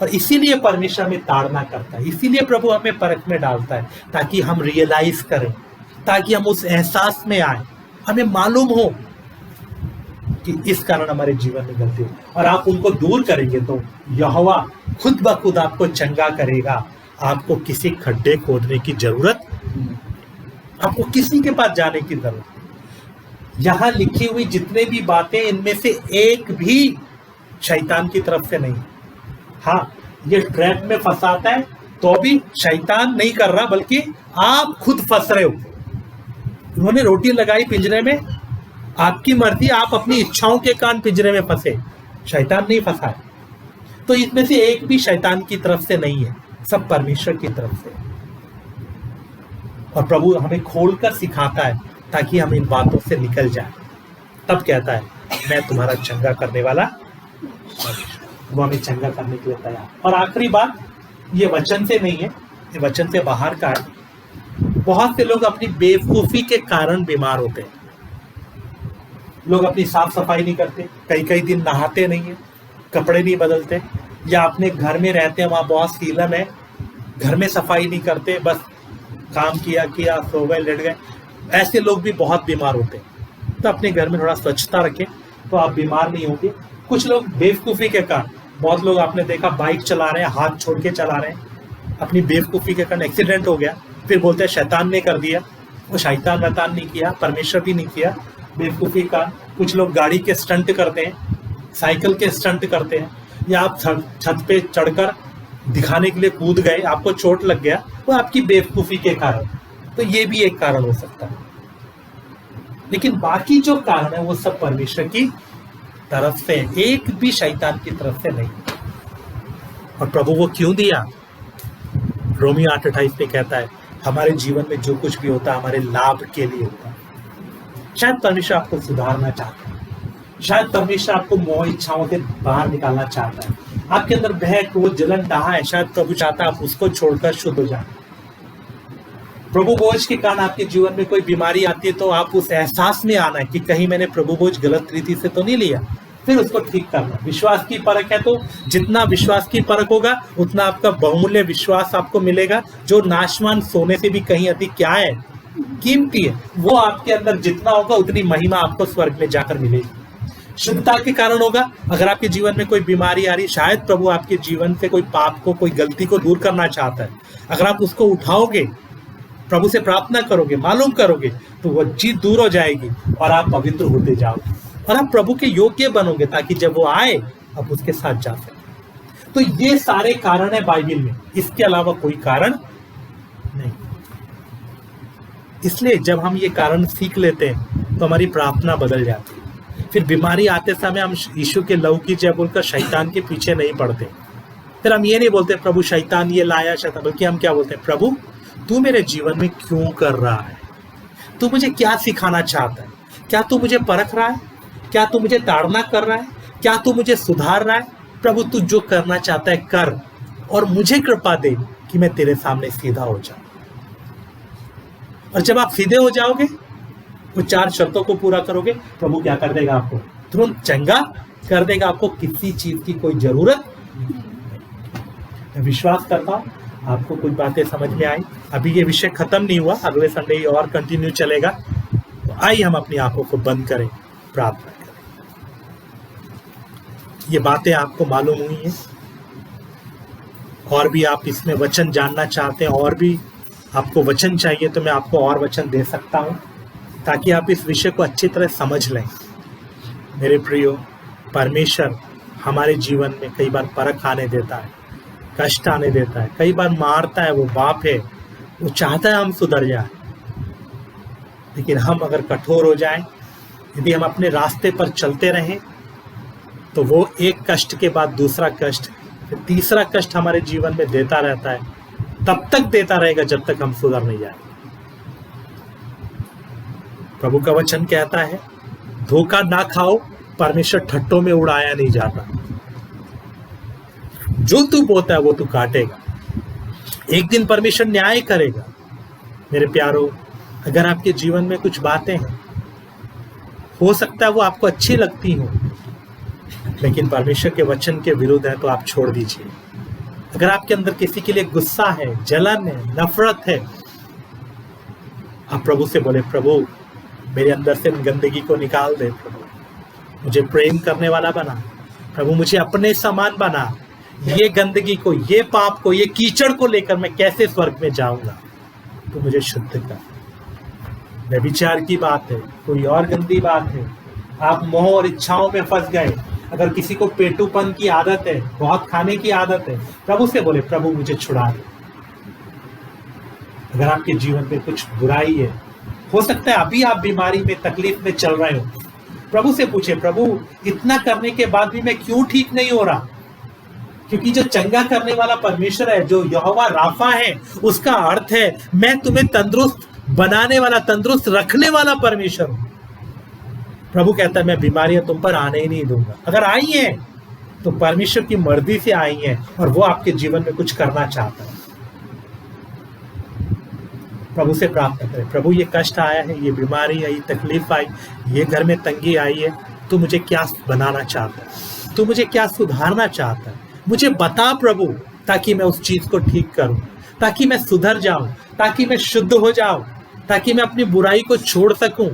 और इसीलिए परमेश्वर हमें ताड़ना करता है, इसीलिए प्रभु हमें परख में डालता है, ताकि हम रियलाइज करें, ताकि हम उस एहसास में आए, हमें मालूम हो कि इस कारण हमारे जीवन में गलती हो। और आप उनको दूर करेंगे तो यहोवा खुद ब खुद आपको चंगा करेगा। आपको किसी खड्डे खोदने की जरूरत, आपको किसी के पास जाने की जरूरत। यहां लिखी हुई जितने भी बातें, इनमें से एक भी शैतान की तरफ से नहीं। हाँ, ये ट्रैप में फंसाता है तो भी शैतान नहीं कर रहा, बल्कि आप खुद फंस रहे हो। उन्होंने रोटी लगाई पिंजरे में, आपकी मर्जी, आप अपनी इच्छाओं के कारण पिंजरे में फंसे, शैतान नहीं फंसा है। तो इसमें से एक भी शैतान की तरफ से नहीं है, सब परमेश्वर की तरफ से। और प्रभु हमें खोलकर सिखाता है ताकि हम इन बातों से निकल जाए। तब कहता है मैं तुम्हारा चंगा करने वाला, वो हमें चंगा करने के लिए तैयार। और आखिरी बात, ये वचन से नहीं है, ये वचन से बाहर का है। बहुत से लोग अपनी बेवकूफी के कारण बीमार होते हैं। लोग अपनी साफ सफाई नहीं करते, कई दिन नहाते नहीं है, कपड़े नहीं बदलते, या अपने घर में रहते हैं, वहां बहुत सीलन है, घर में सफाई नहीं करते, बस काम किया सो गए, लेट गए। ऐसे लोग भी बहुत बीमार होते हैं। तो अपने घर में थोड़ा स्वच्छता रखें तो आप बीमार नहीं होंगे। कुछ लोग बेवकूफ़ी के कारण, बहुत लोग आपने देखा बाइक चला रहे हैं, हाथ छोड़ के चला रहे हैं, अपनी बेवकूफ़ी के कारण एक्सीडेंट हो गया, फिर बोलते हैं शैतान ने कर दिया। वो शैतान वैतान नहीं किया, परमेश्वर भी नहीं किया, बेवकूफ़ी का। कुछ लोग गाड़ी के स्टंट करते हैं, साइकिल के स्टंट करते हैं, या आप छत पे चढ़कर दिखाने के लिए कूद गए, आपको चोट लग गया, वो आपकी बेवकूफ़ी के कारण। तो ये भी एक कारण हो सकता है। लेकिन बाकी जो कारण है वो सब परमेश्वर की तरफ से, एक भी शैतान की तरफ से नहीं। और प्रभु वो क्यों दिया? रोमियो 8:28 में कहता है हमारे जीवन में जो कुछ भी होता है हमारे लाभ के लिए होता है। शायद परमेश्वर आपको सुधारना चाहता है, शायद परमेश्वर आपको मोह इच्छाओं से बाहर निकालना चाहता है, आपके अंदर भय क्रोध जलन डहा है, शायद प्रभु चाहता है आप उसको छोड़कर शुद्ध हो जाए। प्रभु बोझ के कारण आपके जीवन में कोई बीमारी आती है तो आप उस एहसास में आना है कि कहीं मैंने प्रभु बोझ गलत रीति से तो नहीं लिया, फिर उसको ठीक करना। विश्वास की परख है तो जितना विश्वास की परख होगा उतना आपका बहुमूल्य विश्वास आपको मिलेगा, जो नाशवान सोने से भी कहीं अधिक क्या है, कीमती है। वो आपके अंदर जितना होगा उतनी महिमा आपको स्वर्ग में जाकर मिलेगी। शुद्धता के कारण होगा। अगर आपके जीवन में कोई बीमारी आ रही, शायद प्रभु आपके जीवन से कोई पाप को, कोई गलती को दूर करना चाहता है, अगर आप उसको उठाओगे, प्रभु से प्रार्थना करोगे, मालूम करोगे, तो वो चीज दूर हो जाएगी और आप पवित्र होते जाओगे और आप प्रभु के योग्य बनोगे, ताकि जब वो आए आप उसके साथ जा सके। तो ये सारे कारण है बाइबल में, इसके अलावा कोई कारण नहीं। इसलिए जब हम ये कारण सीख लेते हैं तो हमारी प्रार्थना बदल जाती है। फिर बीमारी आते समय हम यीशु के लहू की जय बोलकर शैतान के पीछे नहीं पड़ते। फिर हम ये नहीं बोलते प्रभु शैतान ये लाया शैतान, बल्कि हम क्या बोलते हैं, प्रभु तू मेरे जीवन में क्यों कर रहा है, तू मुझे क्या सिखाना चाहता है, क्या तू मुझे परख रहा है, क्या तू मुझे ताड़ना कर रहा है, क्या तू मुझे सुधार रहा है। प्रभु तू जो करना चाहता है कर, और मुझे कृपा दे कि मैं तेरे सामने सीधा हो जाऊं। और जब आप सीधे हो जाओगे, वो 4 शर्तों को पूरा करोगे, प्रभु क्या कर देगा, आपको तुरंत चंगा कर देगा। आपको किसी चीज की कोई जरूरत नहीं। मैं विश्वास करता हूं आपको कुछ बातें समझ में आई। अभी ये विषय खत्म नहीं हुआ, अगले संडे ये और कंटिन्यू चलेगा। तो आइए हम अपनी आंखों को बंद करें, प्रार्थना करें। ये बातें आपको मालूम हुई हैं, और भी आप इसमें वचन जानना चाहते हैं, और भी आपको वचन चाहिए, तो मैं आपको और वचन दे सकता हूं, ताकि आप इस विषय को अच्छी तरह समझ लें। मेरे प्रियो, परमेश्वर हमारे जीवन में कई बार परख आने देता है, कष्ट आने देता है, कई बार मारता है। वो बाप है, वो चाहता है हम सुधर जाए, लेकिन हम अगर कठोर हो जाएं, यदि हम अपने रास्ते पर चलते रहें, तो वो एक कष्ट के बाद दूसरा कष्ट, फिर तीसरा कष्ट हमारे जीवन में देता रहता है। तब तक देता रहेगा जब तक हम सुधर नहीं जाए। प्रभु का वचन कहता है, धोखा ना खाओ, परमेश्वर ठट्टों में उड़ाया नहीं जाता। जो तू बोता है वो तू काटेगा। एक दिन परमेश्वर न्याय करेगा। मेरे प्यारो, अगर आपके जीवन में कुछ बातें हैं, हो सकता है वो आपको अच्छी लगती हो, लेकिन परमेश्वर के वचन के विरुद्ध है, तो आप छोड़ दीजिए। अगर आपके अंदर किसी के लिए गुस्सा है, जलन है, नफरत है, आप प्रभु से बोले, प्रभु मेरे अंदर से गंदगी को निकाल दे, प्रभु मुझे प्रेम करने वाला बना, प्रभु मुझे अपने समान बना। ये गंदगी को, ये पाप को, ये कीचड़ को लेकर मैं कैसे स्वर्ग में जाऊंगा, तो मुझे शुद्ध कर। व्यभिचार की बात है, कोई और गंदी बात है, आप मोह और इच्छाओं में फंस गए, अगर किसी को पेटूपन की आदत है, बहुत खाने की आदत है, प्रभु से बोले, प्रभु मुझे छुड़ा दे। अगर आपके जीवन में कुछ बुराई है, हो सकता है अभी आप बीमारी में, तकलीफ में चल रहे हो, प्रभु से पूछे, प्रभु इतना करने के बाद भी मैं क्यों ठीक नहीं हो रहा? क्योंकि जो चंगा करने वाला परमेश्वर है, जो यहोवा राफा है, उसका अर्थ है मैं तुम्हें तंदुरुस्त बनाने वाला, तंदुरुस्त रखने वाला परमेश्वर हूं। प्रभु कहता है मैं बीमारियां तुम पर आने ही नहीं दूंगा। अगर आई हैं तो परमेश्वर की मर्जी से आई हैं, और वो आपके जीवन में कुछ करना चाहता है। प्रभु से प्रार्थना करें, प्रभु ये कष्ट आया है, ये बीमारी आई, तकलीफ आई, ये घर में तंगी आई है, तू मुझे क्या बनाना चाहता है, तू मुझे क्या सुधारना चाहता है, मुझे बता प्रभु, ताकि मैं उस चीज को ठीक करूं, ताकि मैं सुधर जाऊं, ताकि मैं शुद्ध हो जाऊं, ताकि मैं अपनी बुराई को छोड़ सकूं।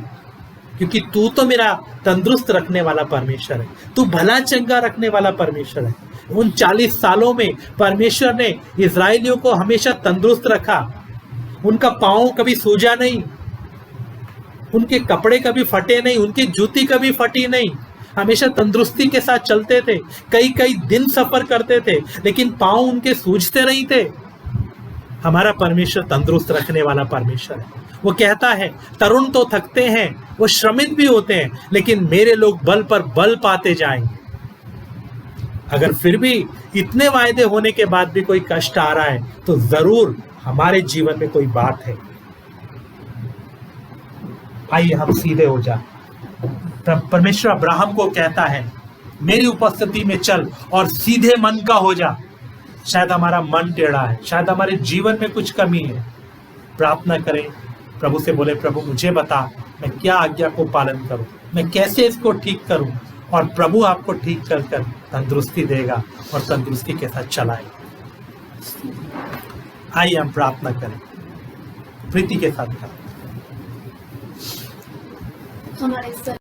क्योंकि तू तो मेरा तंदुरुस्त रखने वाला परमेश्वर है, तू भला चंगा रखने वाला परमेश्वर है। उन 40 सालों में परमेश्वर ने इजरायलियों को हमेशा तंदुरुस्त रखा, उनका पांव कभी सूजा नहीं, उनके कपड़े कभी फटे नहीं, उनकी जूती कभी फटी नहीं, हमेशा तंदुरुस्ती के साथ चलते थे, कई कई दिन सफर करते थे, लेकिन पांव उनके सूजते नहीं थे। हमारा परमेश्वर तंदुरुस्त रखने वाला परमेश्वर है। वो कहता है तरुण तो थकते हैं, वो श्रमित भी होते हैं, लेकिन मेरे लोग बल पर बल पाते जाएंगे। अगर फिर भी इतने वायदे होने के बाद भी कोई कष्ट आ रहा है, तो जरूर हमारे जीवन में कोई बात है। आइए हम सीधे हो जाए। परमेश्वर अब्राहम को कहता है मेरी उपस्थिति में चल और सीधे मन का हो जा। शायद हमारा मन टेढ़ा है, शायद हमारे जीवन में कुछ कमी है। प्रार्थना करें, प्रभु से बोले, प्रभु मुझे बता मैं क्या आज्ञा को पालन करूं, मैं कैसे इसको ठीक करूं, और प्रभु आपको ठीक कर तंदुरुस्ती देगा और तंदुरुस्ती के साथ चलाएगा। आइए हम प्रार्थना करें, प्रीति के साथ करें। हमारे सर